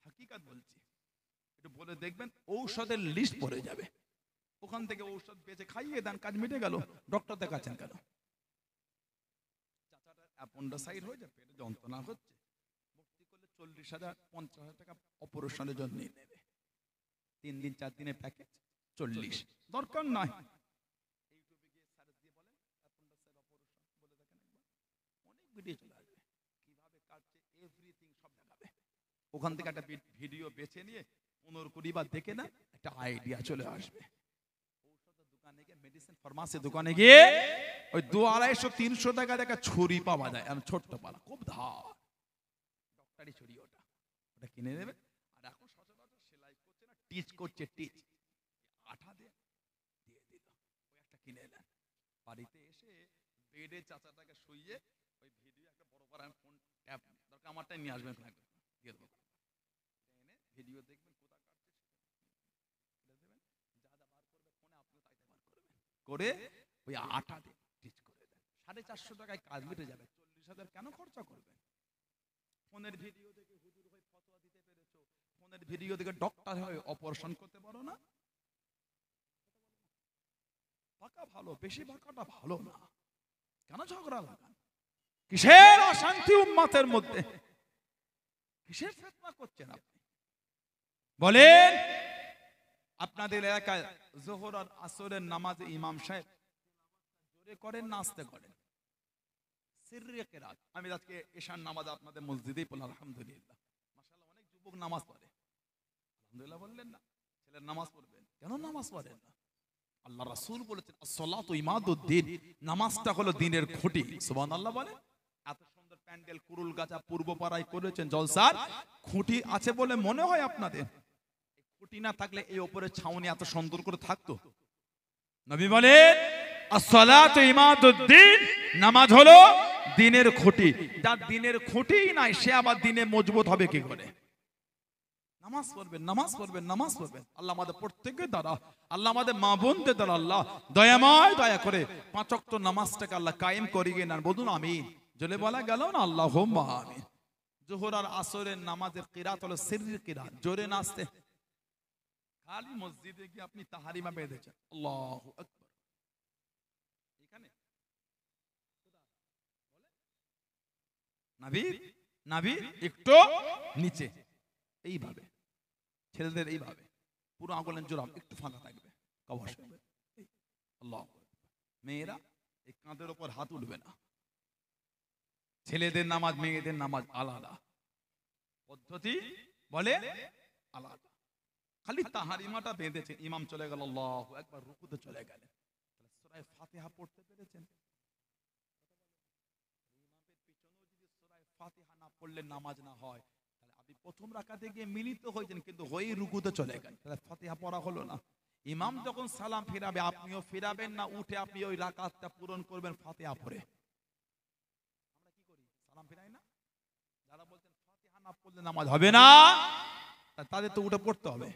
হাকিকাত বলছি একটু বলে দেখবেন ঔষধের লিস্ট পড়ে যাবে ওখান থেকে ঔষধ বেঁচে খাইয়ে দেন কাজ মিটে গেল ডক্টর দেখাচ্ছেন কেন চাচাটা অ্যাপেন্ডিসাইটিস হয়ে যায় পেটে যন্ত্রণা হচ্ছে ভর্তি করলে 40,000 50,000 টাকা অপারেশনের জন্য নেবে 3 দিন 4 দিনের প্যাকেজ 40 দরকার নাই ইউটিউবে গিয়ে সার্চ দিয়ে বলেন অ্যাপেন্ডিসাইটিস অপারেশন বলে দেখেন একবার অনেক ভিডিও চলে আসবে কিভাবে কাটছে এভরিথিং সব দেখাবে ওখান থেকে একটা ভিডিও বেছে নিয়ে 15-20 বার দেখে না একটা আইডিয়া চলে আসবে। ঔষধের দোকানে গিয়ে, মেডিসিন ফার্মাসির দোকানে গিয়ে ওই 200-250-300 টাকার একটা ছুরি পাওয়া যায়, আমি ছোট্ট পালা, খুব ধার, ডক্টরি ছুরি, ওটা কিনে নেবে। আর এখন সচরাচর সেলাই করছে না, টিচ করছে, টিচ আঠা দিয়ে দিল, ওই একটা কিনে এলেন। বাড়িতে এসে বেডে চাচাটাকে শুইয়ে ওই ভিডিও একটা বড় বড় ফোন ট্যাপ দরকার আমারটাই নিয়ে আসবেন, দিয়ে দেবো, এনে ভিডিও দেখবেন, কোথা কাটছে দেবেন, যা যা বার করবে ফোনে আপনিও তাই বার করবেন, করে ওই আটা দিয়ে টিচ করে দেন। 450 টাকায় কাজ মিটে যাবে। 40,000 কেন খরচা করবেন? ফোনের ভিডিও দেখে হুজুর হয়ে ফতোয়া দিতে পেরেছো, ফোনের ভিডিও দেখে ডক্টর হয়ে অপারেশন করতে পারো না? পাকা ভালো, বেশি পাকাটা ভালো না। কেন ঝগড়া লাগান? কিসের অশান্তি উম্মতের মধ্যে? কিসের ফিতনা করছেন আপনি? বলেন, আপনাদের এলাকায় যোহর আর আসরের নামাজে ইমাম সাহেব জোরে করেন না আস্তে করেন? সিররে কিরাত। আমি আজকে ঈশার নামাজ আপনাদের মসজিদেই পড়লাম, আলহামদুলিল্লাহ, মাশাআল্লাহ, অনেক যুবক নামাজ পড়ে। আলহামদুলিল্লাহ বললেন না? ছেলের নামাজ পড়বেন, কেন নামাজ পড়েন না? আল্লাহ রাসূল বলেছেন, as-সালাতু ইমাদুদ্দিন, নামাজটা হলো দ্বীনের খুঁটি। সুবহানাল্লাহ বলেন। এত সুন্দর প্যান্ডেল কুরুল গাছা পূর্ব পাড়ায় করেছেন জলসার, খুঁটি আছে বলে মনে হয় আপনাদের? খুঁটি না থাকলে এই উপরে ছাউনি এত সুন্দর করে থাকতো? নবী বলেন, as-সালাতু ইমাদুদ্দিন, নামাজ হলো দ্বীনের খুঁটি। যার দ্বীনের খুঁটিই নাই, সে আবার দ্বীনে মজবুত হবে কি করে? নামাজ পড়বেন, নামাজ পড়বেন, নামাজ পড়বেন। আল্লাহ আমাদের প্রত্যেকের দ্বারা, আল্লাহ আমাদের মা বোনদের দ্বারা আল্লাহ দয়াময়, দয়া করে 5 ওয়াক্ত নামাজটাকে আল্লাহ কায়েম করিয়ে নেন। বলুন আমিন। জলে বলা গেল না আল্লাহুম্মা আমিন। যোহর আর আসরের নামাজের কিরাত হলো সিররি কিরাত, জোরে না আস্তে। খালি মসজিদে গিয়ে আপনি তাহারিমা বেঁধেছেন, আল্লাহু আকবার, এখানে নাভি একটু নিচে, এইভাবে ছেলেদের এইভাবে পুরো আঙুলের জোড়া একটু ফাঁকা থাকবে, কবর আল্লাহ। মেয়েরা এই কাঁধের উপর হাত উঠবে না। ছেলেদের নামাজ মেয়েদের নামাজ আলাদা পদ্ধতি, বলে আলাদা। খালি তাহারিমাটা বেঁধেছে, ইমাম চলে গেল, আল্লাহু আকবার, রুকুতে চলে গেলেন, সূরা ফাতিহা পড়তে পেরেছেন? ইমামের পিছনেও যদি সূরা ফাতিহা না পড়লে নামাজ না হয়, তাহলে আপনি প্রথম রাকাতে গিয়ে মিলিত হয়েছেন, কিন্তু হয়েই রুকুতে চলে গেলেন, তাহলে ফাতিহা পড়া হলো না। ইমাম যখন সালাম ফিরাবে, আপনিও ফিরাবেন না, উঠে আপনি ওই রাকাতটা পূরণ করবেন ফাতিহা পড়ে। আমরা কি করি? সালাম ফিরাই না? যারা বলছেন ফাতিহা না পড়লে নামাজ হবে না, তাদের তো উঠে পড়তে হবে,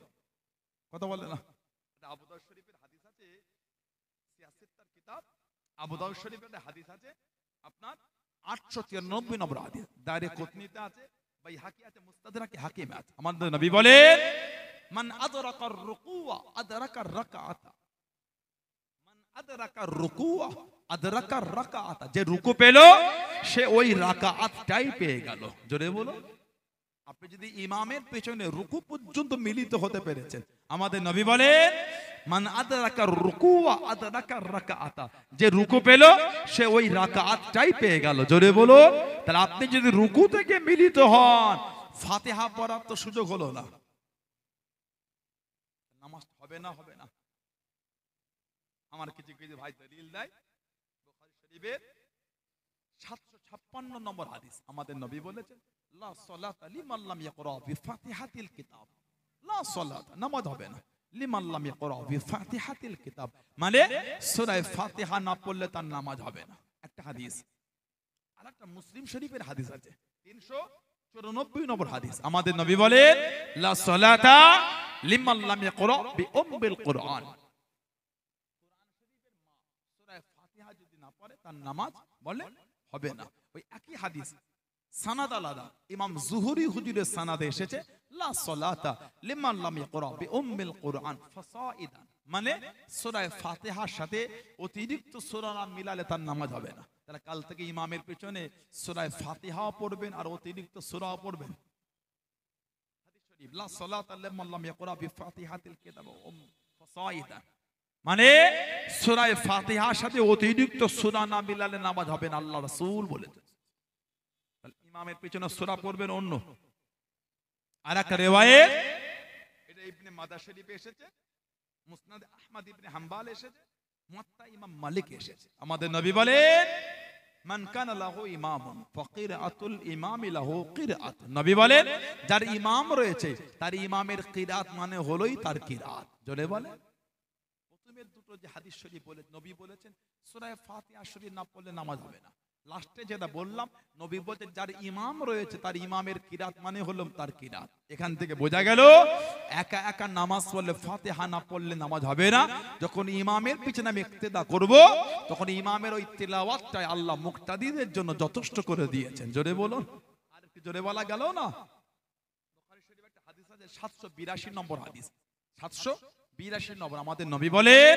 কথা বলে না? এটা আবু দাউদ শরীফের হাদিস আছে, সিয়াসিত্তার কিতাব আবু দাউদ শরীফের হাদিস আছে আপনার 893 নম্বর হাদিস, দায়রে কুতনিতে আছে, বাইহাকি আছে, মুস্তাদরাকে হাকিমে আছে। আমাদের নবী বলেন, মান আদরাকার রুকুয়া আদরাকার রাকাআতা, মান আদরাকার রুকুয়া আদরাকার রাকাআতা, যে রুকু পেল সে ওই রাকাআতটাই পেয়ে গেল। জোরে বলো। আপনি যদি ইমামের পেছনে রুকু পর্যন্ত মিলিত হতে পেরেছেন, আমাদের নবী বলেন, মান আদরাকার রুকুয়া আদরাকার রাকাআতা, যে রুকু পেল সে ওই রাকাআতটাই পেয়ে গেল। জোরে বলো। তাহলে আপনি যদি রুকু থেকে মিলিত হন, ফাতিহা পড়ার তো সুযোগ হলো না, নামাজ হবে না, হবে না। আমার কিছু কিছু ভাই দলিল দেয়, বুখারী শরীফের 756 নম্বর হাদিস, আমাদের নবী বলেছেন, লা সালাতা লিমান লাম ইয়াকরা বিফাতিহাতিল কিতাব, লা সালাতা, নামাজ হবে না, লিমান লাম ইয়াকরা বিফাতিহাতিল কিতাব, মানে সূরা ফাতিহা না পড়লে তার নামাজ হবে না। একটা হাদিস। আরেকটা মুসলিম শরীফের হাদিস আছে, 394 নম্বর হাদিস, আমাদের নবী বলেন, লা সালাতা লিমান লাম ইয়াকরা বিউম্মিল কুরআন, কুরআন শরীফের মা সূরা ফাতিহা যদি না পড়ে তার নামাজ বলে হবে না। ওই একই হাদিস সানাদ আলাদা, ইমাম যুহরি হুজুরের সানাদে এসেছে, লা সালাতা লিমান লাম ইয়াকরা বিউম্মিল কুরআন ফাসাইদান, মানে সূরা ফাতিহার সাথে অতিরিক্ত সূরা না মিলালে তার নামাজ হবে না। তাহলে কাল থেকে ইমামের পেছনে সূরা ফাতিহা পড়বেন আর অতিরিক্ত সূরা পড়বেন। হাদিস শরীফ, লা সালাতা লিমান লাম ইয়াকরা বিফাতিহাতিল কিতাব ফাসাইদান, মানে সূরা ফাতিহার সাথে অতিরিক্ত সূরা না মিলালে নামাজ হবে না, আল্লাহ রাসূল বলেছেন। ইমামের পিছনে সূরা পড়বেন অন্য, আর একটা রিওয়ায়াত, এটা ইবনে মাদা শরীফে এসেছে, মুসনাদ আহমদ ইবনে হাম্বাল এসেছে, মুয়াত্তা ইমাম মালিক এসেছে। আমাদের নবী বলেন, মান কানা লাহু ইমামুন ফাকিরাতুল ইমামি লাহু কিরাত। নবী বলেন, যার ইমাম রয়েছে তার ইমামের কিরাত মানে হলোই তার কিরাত। জোরে বলে। প্রথমের দুটো যে হাদিস শরীফ বলে নবী বলেছেন সূরা ফাতিহা শরীফ না পড়লে নামাজ হবে না। লাস্টে যেটা বললাম, নবী বলছেন যার ইমাম রয়েছে তার ইমামের কিরাত মানে হলো তার কিরাত। এখান থেকে বোঝা গেল একা একা নামাজ পড়লে, ফাতিহা না পড়লে নামাজ হবে না। যখন ইমামের পিছনে আমি ইক্তেদা করব, তখন ইমামের ওই তিলাওয়াতটাই আল্লাহ মুক্তাদিদের জন্য যথেষ্ট করে দিয়েছেন। জোরে বলুন। আর একটু জোরে বলা গেল না? বুখারী শরীফে একটা হাদিস আছে, 782 নম্বর হাদিস, 782 নম্বর। আমাদের নবী বলেন,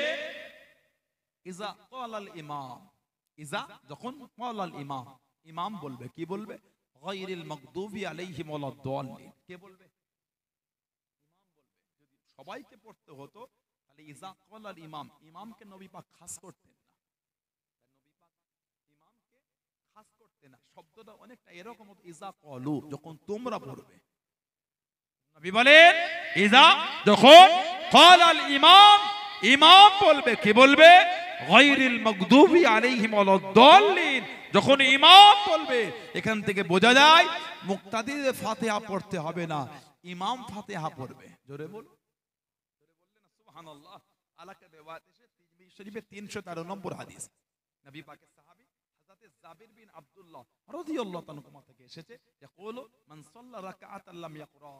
ইজা ক্বালাল ইমাম, ইজা যখন ক্বালাল ইমাম, ইমাম বলবে, কি বলবে? গায়রিল মাগদুবি আলাইহিম ওয়ালাদ-দাল্লিন। কে বলবে? ইমাম বলবে। যদি সবাইকে পড়তে হতো তাহলে ইজা ক্বালাল ইমাম, ইমামকে নবী পাক খাস করতেন না। নবী পাক ইমামকে খাস করতেন না। শব্দটা অনেকটা এরকম হতো, ইজা ক্বালু, যখন তোমরা পড়বে। নবী বলেন, ইজা যখন ক্বালাল ইমাম, ইমাম বলবে, কি বলবে? গায়রিল মাগদুবি আলাইহিম ওয়ালাদ-দাল্লিন। যখন ইমাম বলবে, এখান থেকে বোঝা যায় মুক্তাদিদের ফাতিহা পড়তে হবে না, ইমাম ফাতিহা পড়বে। জোরে বলুন, জোরে বললেন না সুবহানাল্লাহ। আলাকা রিওয়ায়াত এসে তিরমিজি শরীফে 313 নম্বর হাদিস, নবী পাকের সাহাবী হযরত জাবির বিন আব্দুল্লাহ রাদিয়াল্লাহু তাআলা থেকে এসেছে, ইয়াকুলু মান সাল্লা রাকাআতান লাম ইয়াকরা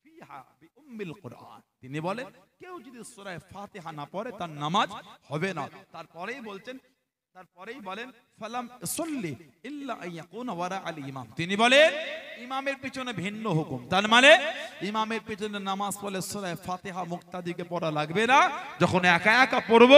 ফিহা বিউম্মিল কুরআন। তিনি বলেন, কেউ যদি সূরা ফাতিহা না পড়ে তার নামাজ হবে না। তারপরেই বলছেন, তারপরেই বলেন, ফালাম সাল্লি ইল্লা আইয়াকুনা ওয়ারা আল ইমাম। তিনি বলেন, ইমামের পিছনে ভিন্ন হুকুম। তার মানে ইমামের পিছনে নামাজ পড়লে সূরা ফাতিহা মুক্তাদিকে পড়া লাগবে না। যখন একা একা পড়ব,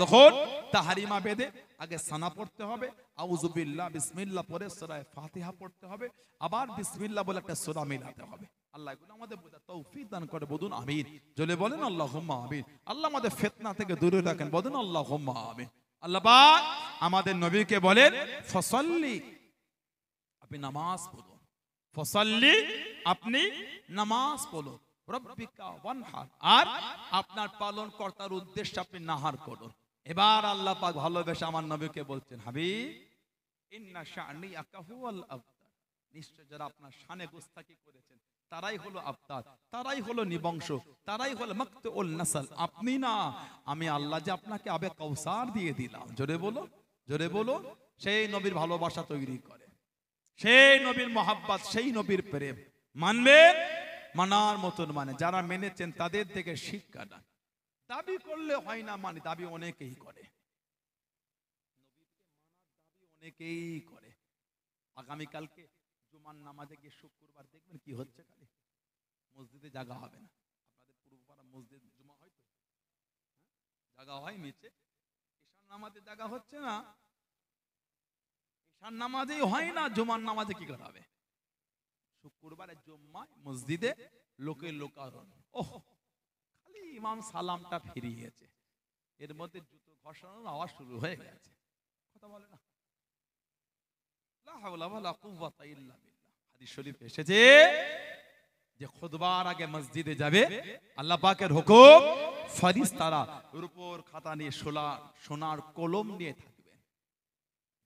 তখন তাহরিমা বেদে আগে সানা পড়তে হবে, আউযু বিল্লাহ বিসমিল্লাহ পড়ে সূরা ফাতিহা পড়তে হবে, আবার বিসমিল্লাহ বলে একটা সূরা মিলাতে হবে। আল্লাহ এগুলো আমাদের বোঝার তৌফিক দান করে, বলুন আমিন। জলে বলেন আল্লাহুম্মা আমিন। আল্লাহ আমাদের ফিতনা থেকে দূরে রাখেন, বলুন আল্লাহুম্মা আমিন। আল্লাহ পাক আমাদের নবীকে বলেন, ফসল্লি, আপনি নামাজ পড়ুন, ফসল্লি, আপনি নামাজ পড়ুন, রব্বিকা ওয়ানহার, আর আপনার পালন কর্তার উদ্দেশ্যে আপনি নাহার করুন। এবার আল্লাহ পাক ভালোবেসে আমার নবীকে বলছেন, হাবিব ইন্না শানিয়াকা হুয়াল আবতার, নিশ্চয় যারা আপনার শানে গুস্তাখি করেছেন তারাই হলো আবতার, তারাই হলো নিবংশ, তারাই হলো মাকতুল নাসল। আপনি না, আমি আল্লাহ যে আপনাকে আবে কাউসার দিয়ে দিলাম। জোরে বলো, জোরে বলো। সেই নবীর ভালোবাসা তৈরি করে, সেই নবীর মহাব্বত, সেই নবীর প্রেম মানবেন, মানার মতন মানে, যারা মেনেছেন তাদের থেকে শিক্ষা নেন। দাবি করলে হয় না, মানে দাবি অনেকেই করে, নবীকে মানার দাবি অনেকেই করে। আগামীকালকে জুমার নামাজে গিয়ে শুক্রবার দেখবেন কি হচ্ছে, খালি মসজিদে জায়গা হবে না। আপনাদের পূর্বপাড়া মসজিদ জুমা হয় তো, জায়গা হয় নিচে, ঈশান নামাজে জায়গা হচ্ছে না, ঈশান নামাজেই হয় না, জুমার নামাজে কি করা হবে? শুক্রবারে জুম্মায় মসজিদে লোকের লোকারণ, ওহ খালি ইমাম সালামটা ফিরিয়েছে, এর মধ্যে জুতো ঘষানোর আওয়াজ শুরু হয়ে গেছে। কথা বলে না, লা হাওলা ওয়ালা কুওয়াতা ইল্লা বিল্লাহ। হাদিস শরীফে এসেছে যে খুতবার আগে মসজিদে যাবে, আল্লাহ পাকের হুকুম, ফেরেশতারা রূপোর খাতা নিয়ে সোনার কলম নিয়ে থাকবেন।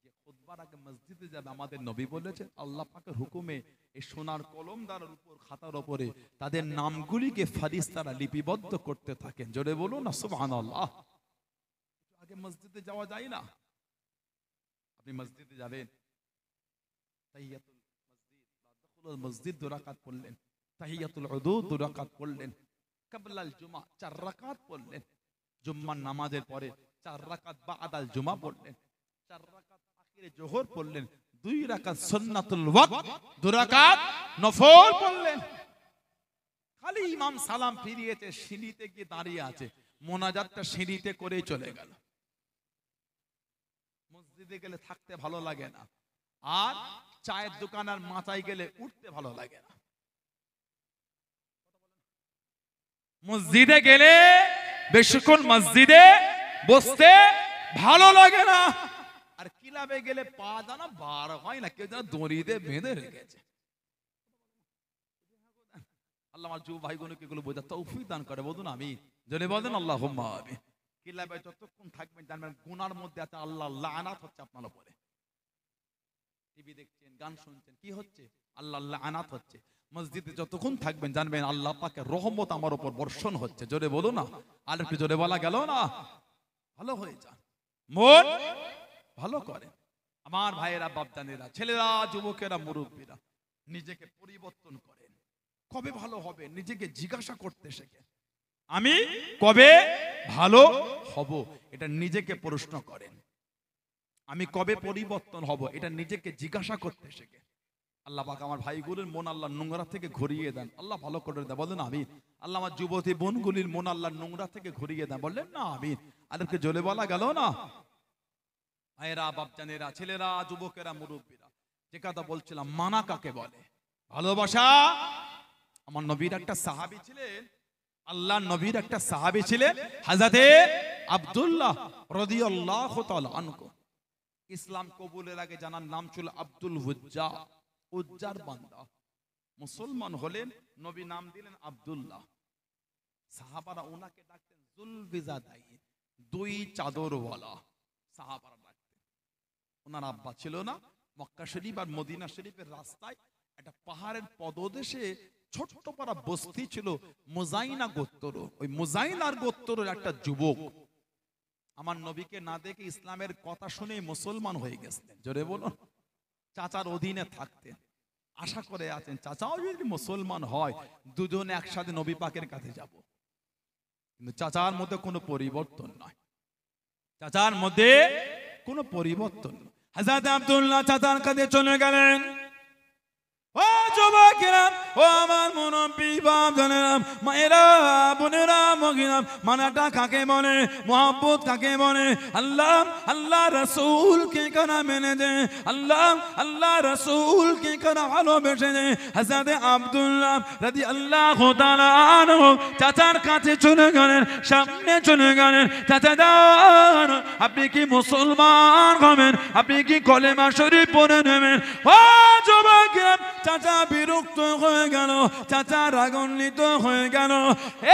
যে খুতবার আগে মসজিদে যাবে, আমাদের নবী বলেছেন আল্লাহ পাকের হুকুমে এই সোনার কলম দ্বারা রূপোর খাতার উপরে তাদের নামগুলিকে ফেরেশতারা লিপিবদ্ধ করতে থাকেন। জোরে বলুন না সুবহানাল্লাহ। আগে মসজিদে যাওয়া যায় না, আপনি মসজিদে যাবেন, তাহিয়াতুল মসজিদ বা দুখুলুল মসজিদ 2 রাকাত পড়লেন, তাহিয়াতুল উদু 2 রাকাত পড়লেন, ক্বাবলাল জুমা 4 রাকাত পড়লেন, জুম্মার নামাজের পরে 4 রাকাত বাদাল জুমা পড়লেন, 4 রাকাত আখিরে জোহর পড়লেন, 2 রাকাত সুন্নাতুল ওয়াক্ত, 2 রাকাত নফল পড়লেন। খালি ইমাম সালাম ফিরিয়েছে, সিঁড়িতে গিয়ে দাঁড়িয়ে আছে, মোনাজাতটা সিঁড়িতে করেই চলে গেল। মসজিদে গেলে থাকতে ভালো লাগে না, আর চায়ের দোকান আর মাচায় গেলে উঠতে ভালো লাগে না। মসজিদে গেলে বেশিক্ষণ মসজিদে বসতে ভালো লাগে না, আর ক্লাবে গেলে পা যেন বার হয় না, কেউ যেন দড়িতে বেঁধে রেখেছে। আল্লাহ আমার যুব ভাইগুলোকে এগুলো বোঝা তৌফিক দান করে, বলুন আমিন। জোরে বলেন আল্লাহুম্মা আমিন। কিল্লায় ভাই যতক্ষণ থাকবেন জানবেন গুনার মধ্যে আছে, আল্লাহ লাআনাত হচ্ছে আপনার উপরে। টিভি দেখছেন, গান শুনছেন, কি হচ্ছে? আল্লাহ লাআনাত হচ্ছে। মসজিদে যতক্ষণ থাকবেন জানবেন আল্লাহ পাকের রহমত আমার উপর বর্ষণ হচ্ছে। জোরে বলো না, আর একটু জোরে বলা গেল না? ভালো হয়ে যান, মন ভালো করেন। আমার ভাইয়েরা, বাপজানেরা, ছেলেরা, যুবকেরা, মুরব্বীরা, নিজেকে পরিবর্তন করেন। কবে ভালো হবে নিজেকে জিজ্ঞাসা করতে শেখেন। আমি কবে ভালো হব এটা নিজেকে প্রশ্ন করেন। আমি কবে পরিবর্তন হব এটা নিজেকে জিজ্ঞাসা করতে শেখেন। আল্লাহ পাক আমার ভাইগুলোর মন আল্লাহ নোংরা থেকে ঘুরিয়ে দেন, আল্লাহ ভালো করে দেন, বলেন আমিন। আল্লাহ আমার যুবতী বোনগুলির মন আল্লাহ নোংরা থেকে ঘুরিয়ে দেন, বললেন না আমিন? আদেরকে জ্বলে বলা গেল না? ভাইয়েরা, বাপজানেরা, ছেলেরা, যুবকেরা, মুরব্বীরা, যে কথা বলছিলাম, মানা কাকে বলে? ভালোবাসা। আমার নবীর একটা সাহাবী ছিলেন, আল্লাহ নবীর একটা সাহাবী ছিলেন হযরতে আব্দুল্লাহ রাদিয়াল্লাহু তাআলা আনহু। ইসলাম কবুলের আগে জানার নাম ছিল আব্দুল উজ্জা, উজ্জার বান্দা। মুসলমান হলেন, নবী নাম দিলেন আব্দুল্লাহ। সাহাবারা ওনাকে ডাকতেন জুলবিজাদাই, দুই চাদরওয়ালা। সাহাবারা ডাকতেন। ওনার আব্বা ছিল না। মক্কা শরীফ আর মদিনা শরীফের রাস্তায় একটা পাহাড়ের পদদেশে ছোট্ট পাড়া বস্তি ছিল, মুজাইনা গোত্র। ওই মুজাইনার গোত্রের একটা যুবক আমার নবীকে না দেখে ইসলামের কথা শুনে মুসলমান হয়ে গেছেন। জোরে বলুন। চাচার অধীনে থাকতেন, আশা করে আছেন চাচাও যদি মুসলমান হয় দুজনে একসাথে নবী পাকের কাছে যাব। কিন্তু চাচার মধ্যে কোনো পরিবর্তন নয়, চাচার মধ্যে কোনো পরিবর্তন নয়। হযরত আব্দুল্লাহ চাচার কাছে চলে গেলেন। ও যুবকেরা, ও আমার মুরব্বী বাপজানেরা, মায়েরা, বোনেরা, মহিলা, মানাটা কাকে বলে, মোহাব্বত কাকে বলে? আল্লাহ আল্লাহ রাসূলকে কারা মেনে দেয়, আল্লাহ আল্লাহ রাসূলকে কারা ভালোবেসে দেয়। হযরত আব্দুল্লাহ রাদিয়াল্লাহু তাআলা আনহু চাচার কাছে চলে গেলেন, সামনে চলে গেলেন। চাচা যান, আপনি কি মুসলমান হবেন? আপনি কি কলেমা শরীফ পড়ে নেবেন? ও যুবকেরা, চাচা বিরক্ত হয়ে গেল, চাচা রাগান্বিত হয়ে গেল।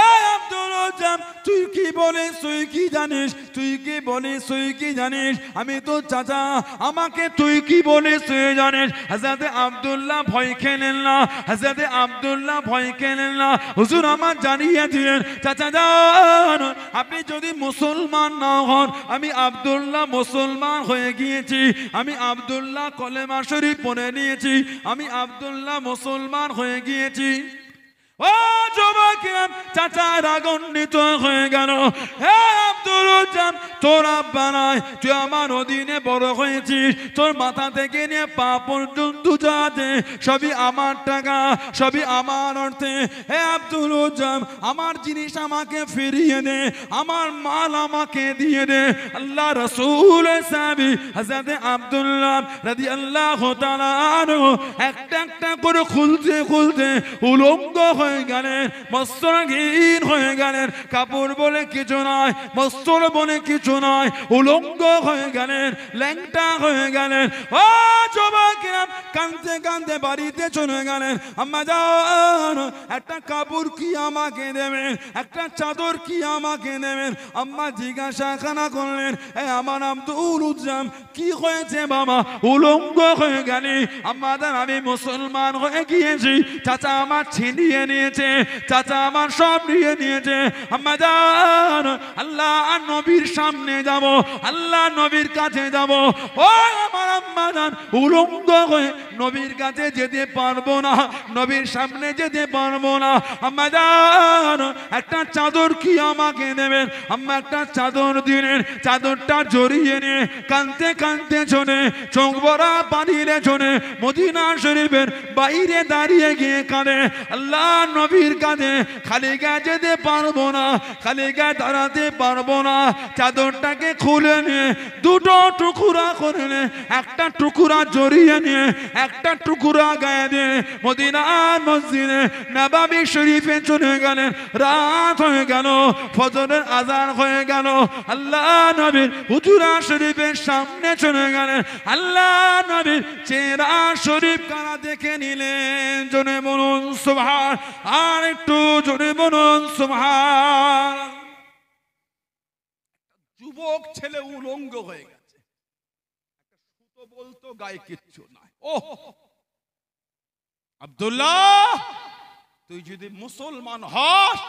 এ আব্দুল উজ্জাম, তুই কি বলিস, তুই কি জানিস? তুই কি বলিস, তুই কি জানিস? আমি তো চাচা, আমাকে তুই কি বলিস, তুই জানিস? হযরত আব্দুল্লাহ ভয় খেলেন না, হযরত আব্দুল্লাহ ভয় খেলেন না। হুজুর আমার জানিয়ে দিলেন, চাচা যান, আপনি যদি মুসলমান না হন, আমি আব্দুল্লাহ মুসলমান হয়ে গিয়েছি, আমি আব্দুল্লাহ কলেমা শরীফ পড়ে নিয়েছি, আমি আব্দুল্লাহ মুসলমান হয়ে গিয়েছি। ও যুবকেরা, চাচা রাগান্বিত হয়ে গেল। হে আব্দুল উজ্জাম, তোর আব্বা নাই, তুই আমার অধীনে বড় হয়েছিস, তোর মাথা থেকে নিয়ে পা পর্যন্ত যাতে সবই আমার টাকা, সবই আমার অর্থে। হে আব্দুল উজ্জাম, আমার জিনিস আমাকে ফিরিয়ে দে, আমার মাল আমাকে দিয়ে দে। আল্লাহ রাসূলের সাহাবী হযরত আব্দুল্লাহ রাদিয়াল্লাহু তাআলা আনহু একটা একটা করে খুলতে খুলতে উলঙ্গ হয়ে গেলেন, বস্ত্রহীন হয়ে গেলেন। কাপড় বলে কিছু নয়, বস্ত্র বলে কিছু নয়, উলঙ্গ হয়ে গেলেন, ল্যাংটা হয়ে গেলেন। ও যুবকেরা, কাঁদতে কাঁদতে বাড়িতে চলে গেলেন। আম্মা জান, একটা কাপড় কি আমাকে দেবেন? একটা চাদর কি আমাকে দেবেন? আম্মা জিজ্ঞাসা খানা করলেন, এ আমার আব্দুল উজ্জাম, কি হয়েছে বাবা? উলঙ্গ হয়ে গেলি? আম্মা জান, আমি মুসলমান হয়ে গিয়েছি, চাচা আমার ছিনিয়ে নিয়েছে, চাচা আমার সব নিয়ে নিয়েছে। আম্মা জান, আল্লাহ নবীর সামনে যাব, আল্লাহ নবীর কাছে যাব। ও আমার আম্মা জান, উলঙ্গ হয়ে নবীর কাছে যেতে পারবো না, নবীর সামনে যেতে পারবো না। আম্মা জান, একটা চাদর কি আমাকে দেবেন? আম্মা একটা চাদর দিলেন, চাদরটা জড়িয়ে নিয়ে কাঁদতে কাঁদতে চলে, চোখ ভরা পানিরে চলে মদিনা শরীফের বাইরে দাঁড়িয়ে গিয়ে কাঁদে। আল্লাহ নবীর কাঁধে খালি গায়ে যেতে পারবো না, খালি গায়ে দাঁড়াতে পারবো না। চাদরটাকে খুলে নিয়ে দুটো টুকরা করে নিয়ে, একটা টুকরা জড়িয়ে নিয়ে একটা টুকরা গায়ে দিয়ে মদিনার মসজিদে নববী শরীফে চলে গেলেন। রাত হয়ে গেল, ফজরের আযান হয়ে গেল। আল্লাহ নবীর হুজরা শরীফের সামনে চলে গেলেন। আল্লাহ নবীর চেহারা শরীফ কারা দেখে নিলেন? জনে বলুন সুবহান। আর একটু জোরে বলুন সুবহান। যুবক ছেলে উলঙ্গ হয়ে গেছে, একটা সুতো বলতো গায়ে কিচ্ছু নাই। ও আব্দুল্লাহ, তুই যদি মুসলমান হস,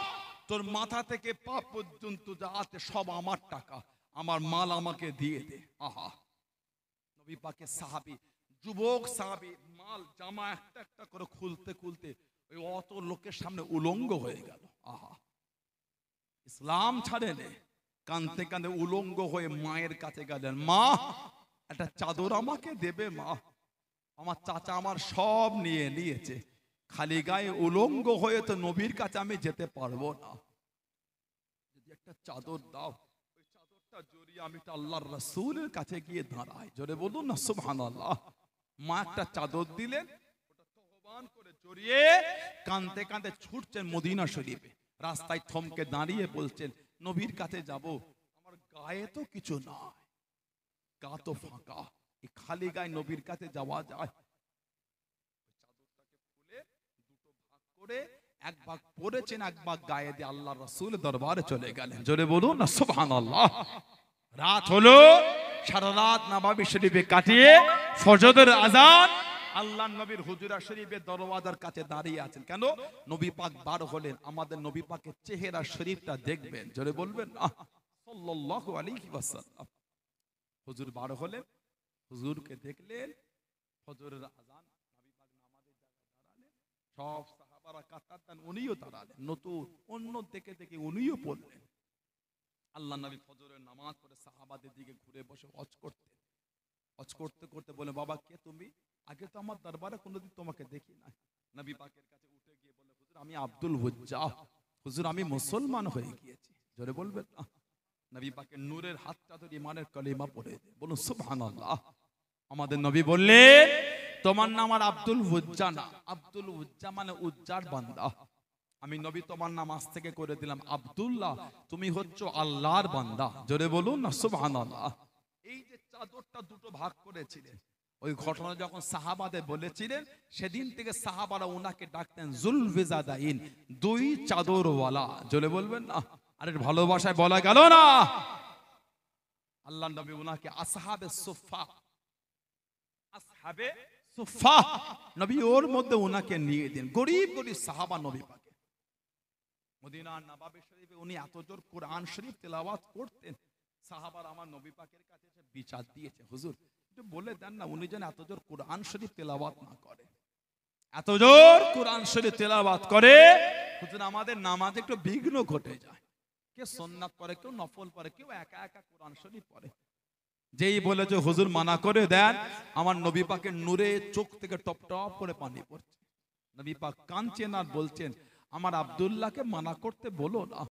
তোর মাথা থেকে পা পর্যন্ত যা আছে সব আমার টাকা, আমার মাল আমাকে দিয়ে দে। আহা, নবী পাকের সাহাবী, যুবক সাহাবী মাল জামা একটা একটা করে খুলতে খুলতে ওই অত লোকের সামনে উলঙ্গ হয়ে গেল। আহা, ইসলাম ছাড়েনে, কাঁদতে কাঁদতে উলঙ্গ হয়ে মায়ের কাছে গেলেন, মা একটা চাদর আমাকে দেবে মা, আমার চাচা আমার সব নিয়ে নিয়েছে, খালি গায়ে উলঙ্গ হয়ে তো নবীর কাছে আমি যেতে পারবো না, যদি একটা চাদর দাও, ওই চাদরটা জড়িয়ে আমি তো আল্লাহর রাসূলের কাছে গিয়ে দাঁড়াই। জোরে বলুন না সুবহানাল্লাহ। মা একটা চাদর দিলেন, ওটা তহবান করে জড়িয়ে কাঁদতে কাঁদতে ছুটছেন মদিনা শরীফে। রাস্তায় থমকে দাঁড়িয়ে বলছেন, নবীর কাছে যাব, আমার গায়ে তো কিছু নাই, গা তো ফাঁকা, এই খালি গায়ে নবীর কাছে যাওয়া যায়? চাদরটাকে খুলে দুটো ভাগ করে এক ভাগ পরেছেন, এক ভাগ গায়ে দিয়ে আল্লাহর রাসূলের দরবারে চলে গেলেন। জোরে বলুন না সুবহানাল্লাহ। রাত হলো, সারা রাত নববী শরীফে কাটিয়ে ফজরের আযান, আল্লাহর নবীর হুজরা শরীফের দরওয়াজার কাছে দাঁড়িয়ে আছেন। কেন? নবী পাক বার হলেন, আমাদের নবী পাকের চেহারা শরীফটা দেখবেন। জোরে বলবেন না সাল্লাল্লাহু আলাইহি ওয়াসাল্লাম। হুজুর বার হলেন, হুজুরকে দেখলেন, ফজরের আযান, নবী পাক নামাজের জায়গায় দাঁড়ালেন, সব সাহাবারা কাতার দেন, উনিও দাঁড়ালেন, নতুন অন্য দেখে দেখে উনিও পড়লেন। আল্লাহ নবী ফজরের নামাজ পড়ে সাহাবাদের দিকে ঘুরে বসে হজ করতেন। হজ করতে করতে বলে, বাবা কে তুমি? আগে তো আমার দরবারে কোনোদিন তোমাকে দেখি না। নবী পাকের কাছে উঠে গিয়ে বলে, হুজুর আমি আব্দুল হুজ্জাহ, হুজুর আমি মুসলমান হয়ে গিয়েছি। জোরে বলবেন না। নবী পাকের নূরের হাতটা ধরে ইমানের কালিমা পড়ে দে, বলুন সুবহানাল্লাহ। আমাদের নবী বললেন, তোমার নাম আর আব্দুল হুজ্জা না, আব্দুল হুজ্জা মানে উজ্জার বান্দা। আমি নবী তোমার নাম আজ থেকে করে দিলাম আব্দুল্লাহ, তুমি হচ্ছ আল্লাহর বান্দা। জোরে বলুন না সুবহানাল্লাহ। এই যে চাদরটা দুটো ভাগ করেছিলেন, ওই ঘটনা যখন সাহাবাদের বলেছিলেন, সেদিন থেকে সাহাবারা ওনাকে ডাকতেন জুলফিজাদাইন, দুই চাদরওয়ালা। জোরে বলবেন না। আরে ভালোবাসায় বলা গেল না। আল্লাহ নবী ওনাকে আসহাবে সুফা, আসহাবে সুফা নবী ওর মধ্যে ওনাকে নিয়ে দিন। গরিব গরিব সাহাবা নবী পাকে মদিনার নববী শরীফে উনি এত জোর কোরআন শরীফ তেলাওয়াত করতেন, সাহাবারা আমার নবী পাকের কাছে এসে বিচার দিয়েছে, হুজুর একটু বলে দেন না উনি যেন এত জোর কোরআন শরীফ তেলাওয়াত না করে, এত জোর কোরআন শরীফ তেলাওয়াত করে হুজুর আমাদের নামাজে একটু বিঘ্ন ঘটে যায়। কে সুন্নাত পড়ে, কেউ নফল পড়ে, কেউ একা একা কোরআন শরীফ পড়ে। যেই বলেছে হুজুর মানা করে দেন, আমার নবী পাকের নূরে চোখ থেকে টপ টপ করে পানি পড়ছে। নবী পাক কাঁদছেন আর বলছেন, আমার আব্দুল্লাহকে মানা করতে বলো না।